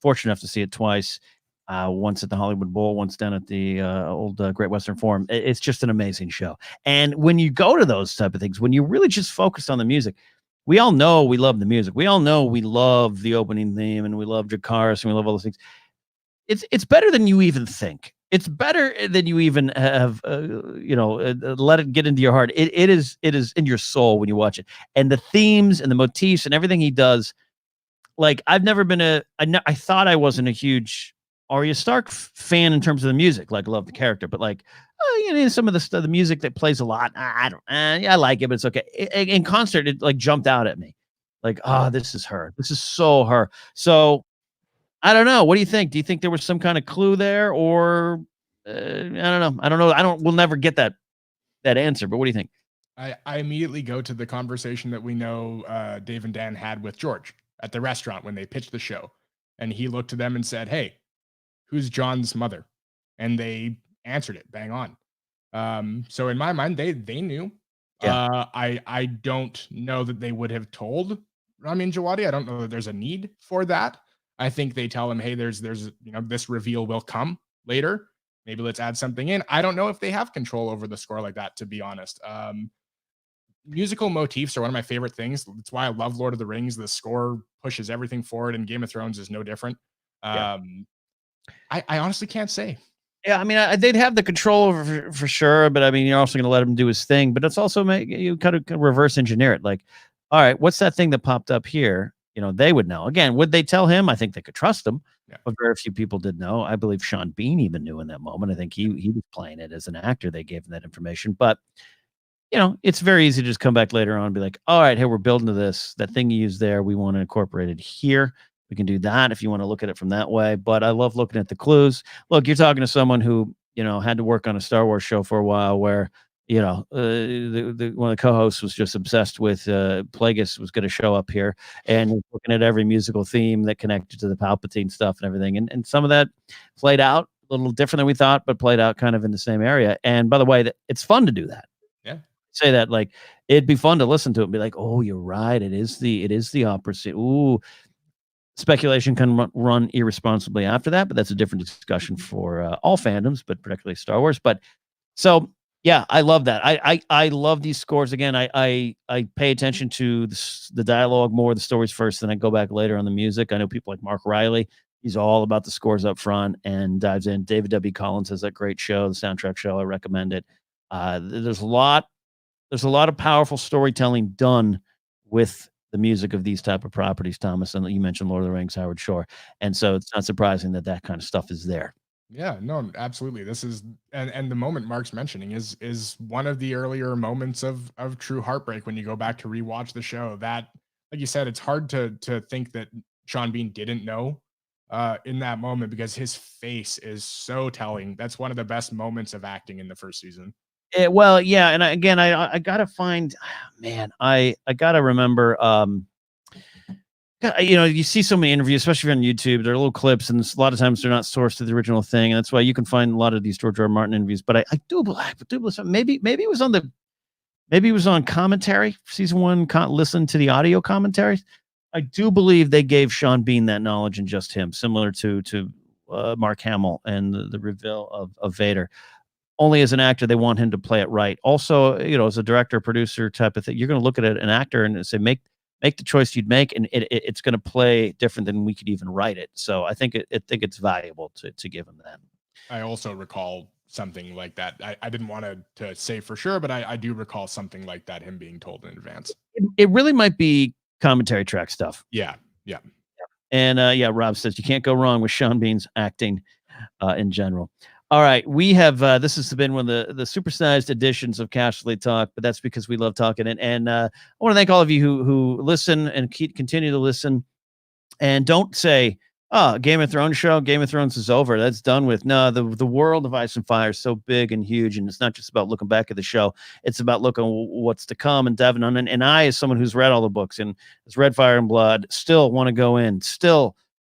fortunate enough to see it twice. Once at the Hollywood Bowl, once down at the old Great Western Forum. It's just an amazing show. And when you go to those type of things, when you really just focus on the music, we all know we love the music. We all know we love the opening theme, and we love Dracarys, and we love all those things. It's better than you even think. It's better than you even have, let it get into your heart. It is in your soul when you watch it. And the themes and the motifs and everything he does, like I've never been I thought I wasn't a huge Arya Stark fan in terms of the music. Like, love the character, but like, some of the music that plays a lot, I like it, but it's okay. In concert, it like jumped out at me, like, this is her. This is so her. So I don't know. What do you think? Do you think there was some kind of clue there, or I don't know. We'll never get that answer. But what do you think? I immediately go to the conversation that we know Dave and Dan had with George at the restaurant when they pitched the show, and he looked to them and said, "Hey, who's John's mother?" And they answered it bang on. So in my mind, they knew. Yeah. I don't know that they would have told Ramin Djawadi. I don't know that there's a need for that. I think they tell him, hey, there's this reveal will come later. Maybe let's add something in. I don't know if they have control over the score like that, to be honest. Musical motifs are one of my favorite things. That's why I love Lord of the Rings. The score pushes everything forward, and Game of Thrones is no different. I honestly can't say. Yeah, I mean, they'd have the control over for sure, but I mean, you're also going to let him do his thing. But it's also you kind of reverse engineer it. Like, all right, what's that thing that popped up here? They would know. Again, would they tell him? I think they could trust him, but very few people did know. I believe Sean Bean even knew in that moment. I think he was playing it as an actor. They gave him that information, but it's very easy to just come back later on and be like, all right, hey, we're building to this. That thing you used there, we want to incorporate it here. We can do that if you want to look at it from that way. But I love looking at the clues. Look, you're talking to someone who, had to work on a Star Wars show for a while where, one of the co-hosts was just obsessed with Plagueis was going to show up here and looking at every musical theme that connected to the Palpatine stuff and everything. And some of that played out a little different than we thought, but played out kind of in the same area. And by the way, it's fun to do that. Yeah. Say that, like, it'd be fun to listen to it and be like, oh, you're right. It is the opera scene. Ooh, speculation can run irresponsibly after that, but that's a different discussion for all fandoms, but particularly Star Wars. But so, yeah, I love that. I love these scores. Again, I pay attention to the dialogue more, the stories first, then I go back later on the music. I know people like Mark Riley. He's all about the scores up front and dives in. David W. Collins has that great show, the soundtrack show. I recommend it. There's a lot of powerful storytelling done with the music of these type of properties, Thomas. And you mentioned Lord of the Rings, Howard Shore. And so it's not surprising that kind of stuff is there. Yeah, no, absolutely. This is and the moment Mark's mentioning is one of the earlier moments of true heartbreak when you go back to rewatch the show. That, like you said, it's hard to think that Sean Bean didn't know in that moment because his face is so telling. That's one of the best moments of acting in the first season. Well, yeah, and again, I gotta find, man, I gotta remember. You see so many interviews, especially on YouTube. They're little clips, and a lot of times they're not sourced to the original thing, and that's why you can find a lot of these George R. R. Martin interviews. But I do believe maybe it was on commentary, season 1. Listen to the audio commentaries. I do believe they gave Sean Bean that knowledge and just him, similar to Mark Hamill and the reveal of Vader. Only as an actor, they want him to play it right. Also, as a director, producer type of thing, you're going to look at an actor and say, make the choice you'd make, and it's going to play different than we could even write it. So I think it's valuable to give him that. I also recall something like that. I didn't want to say for sure, but I do recall something like that, him being told in advance. It really might be commentary track stuff. Yeah. And Rob says you can't go wrong with Sean Bean's acting in general. All right, we have this has been one of the supersized editions of Casterly Talk, but that's because we love talking. And I want to thank all of you who listen and continue to listen. And don't say, "Oh, Game of Thrones show. Game of Thrones is over. That's done with." No, the world of Ice and Fire is so big and huge, and it's not just about looking back at the show. It's about looking what's to come and diving on. And I, as someone who's read all the books and has read Fire and Blood, still want to go in. Still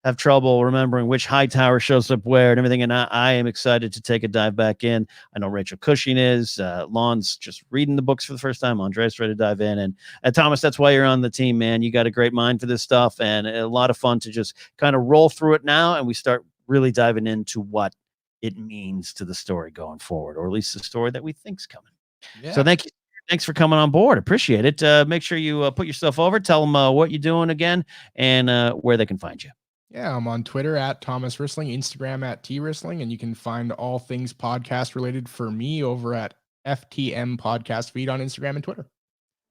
have trouble remembering which high tower shows up where and everything. And I am excited to take a dive back in. I know Rachel Cushing is. Lon's just reading the books for the first time. Andre's ready to dive in. And Thomas, that's why you're on the team, man. You got a great mind for this stuff and a lot of fun to just kind of roll through it now. And we start really diving into what it means to the story going forward, or at least the story that we think's coming. Yeah. So thank you. Thanks for coming on board. Appreciate it. Make sure you put yourself over. Tell them what you're doing again and where they can find you. Yeah, I'm on Twitter at Thomas Rissling, Instagram at @Rissling, and you can find all things podcast related for me over at FTM Podcast Feed on Instagram and Twitter.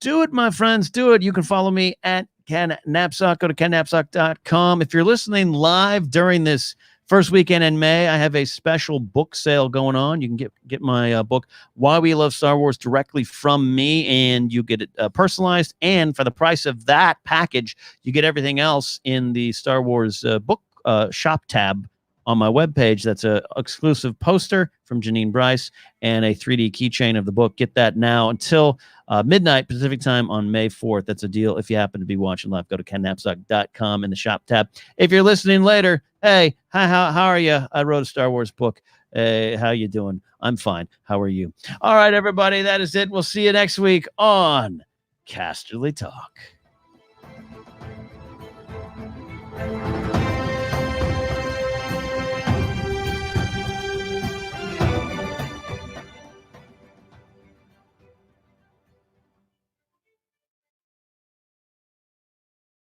Do it, my friends. Do it. You can follow me at Ken Napzok. Go to kennapzok.com. If you're listening live during this first weekend in May, I have a special book sale going on. You can get my book, Why We Love Star Wars, directly from me, and you get it personalized. And for the price of that package, you get everything else in the Star Wars book shop tab on my webpage. That's a exclusive poster from Janine Bryce and a 3D keychain of the book. Get that now until midnight Pacific time on May 4th. That's a deal. If you happen to be watching live, go to kennapzok.com in the shop tab. If you're listening later, hey, hi, how are you? I wrote a Star Wars book. Hey, how you doing? I'm fine. How are you? All right, everybody, that is it. We'll see you next week on Casterly Talk.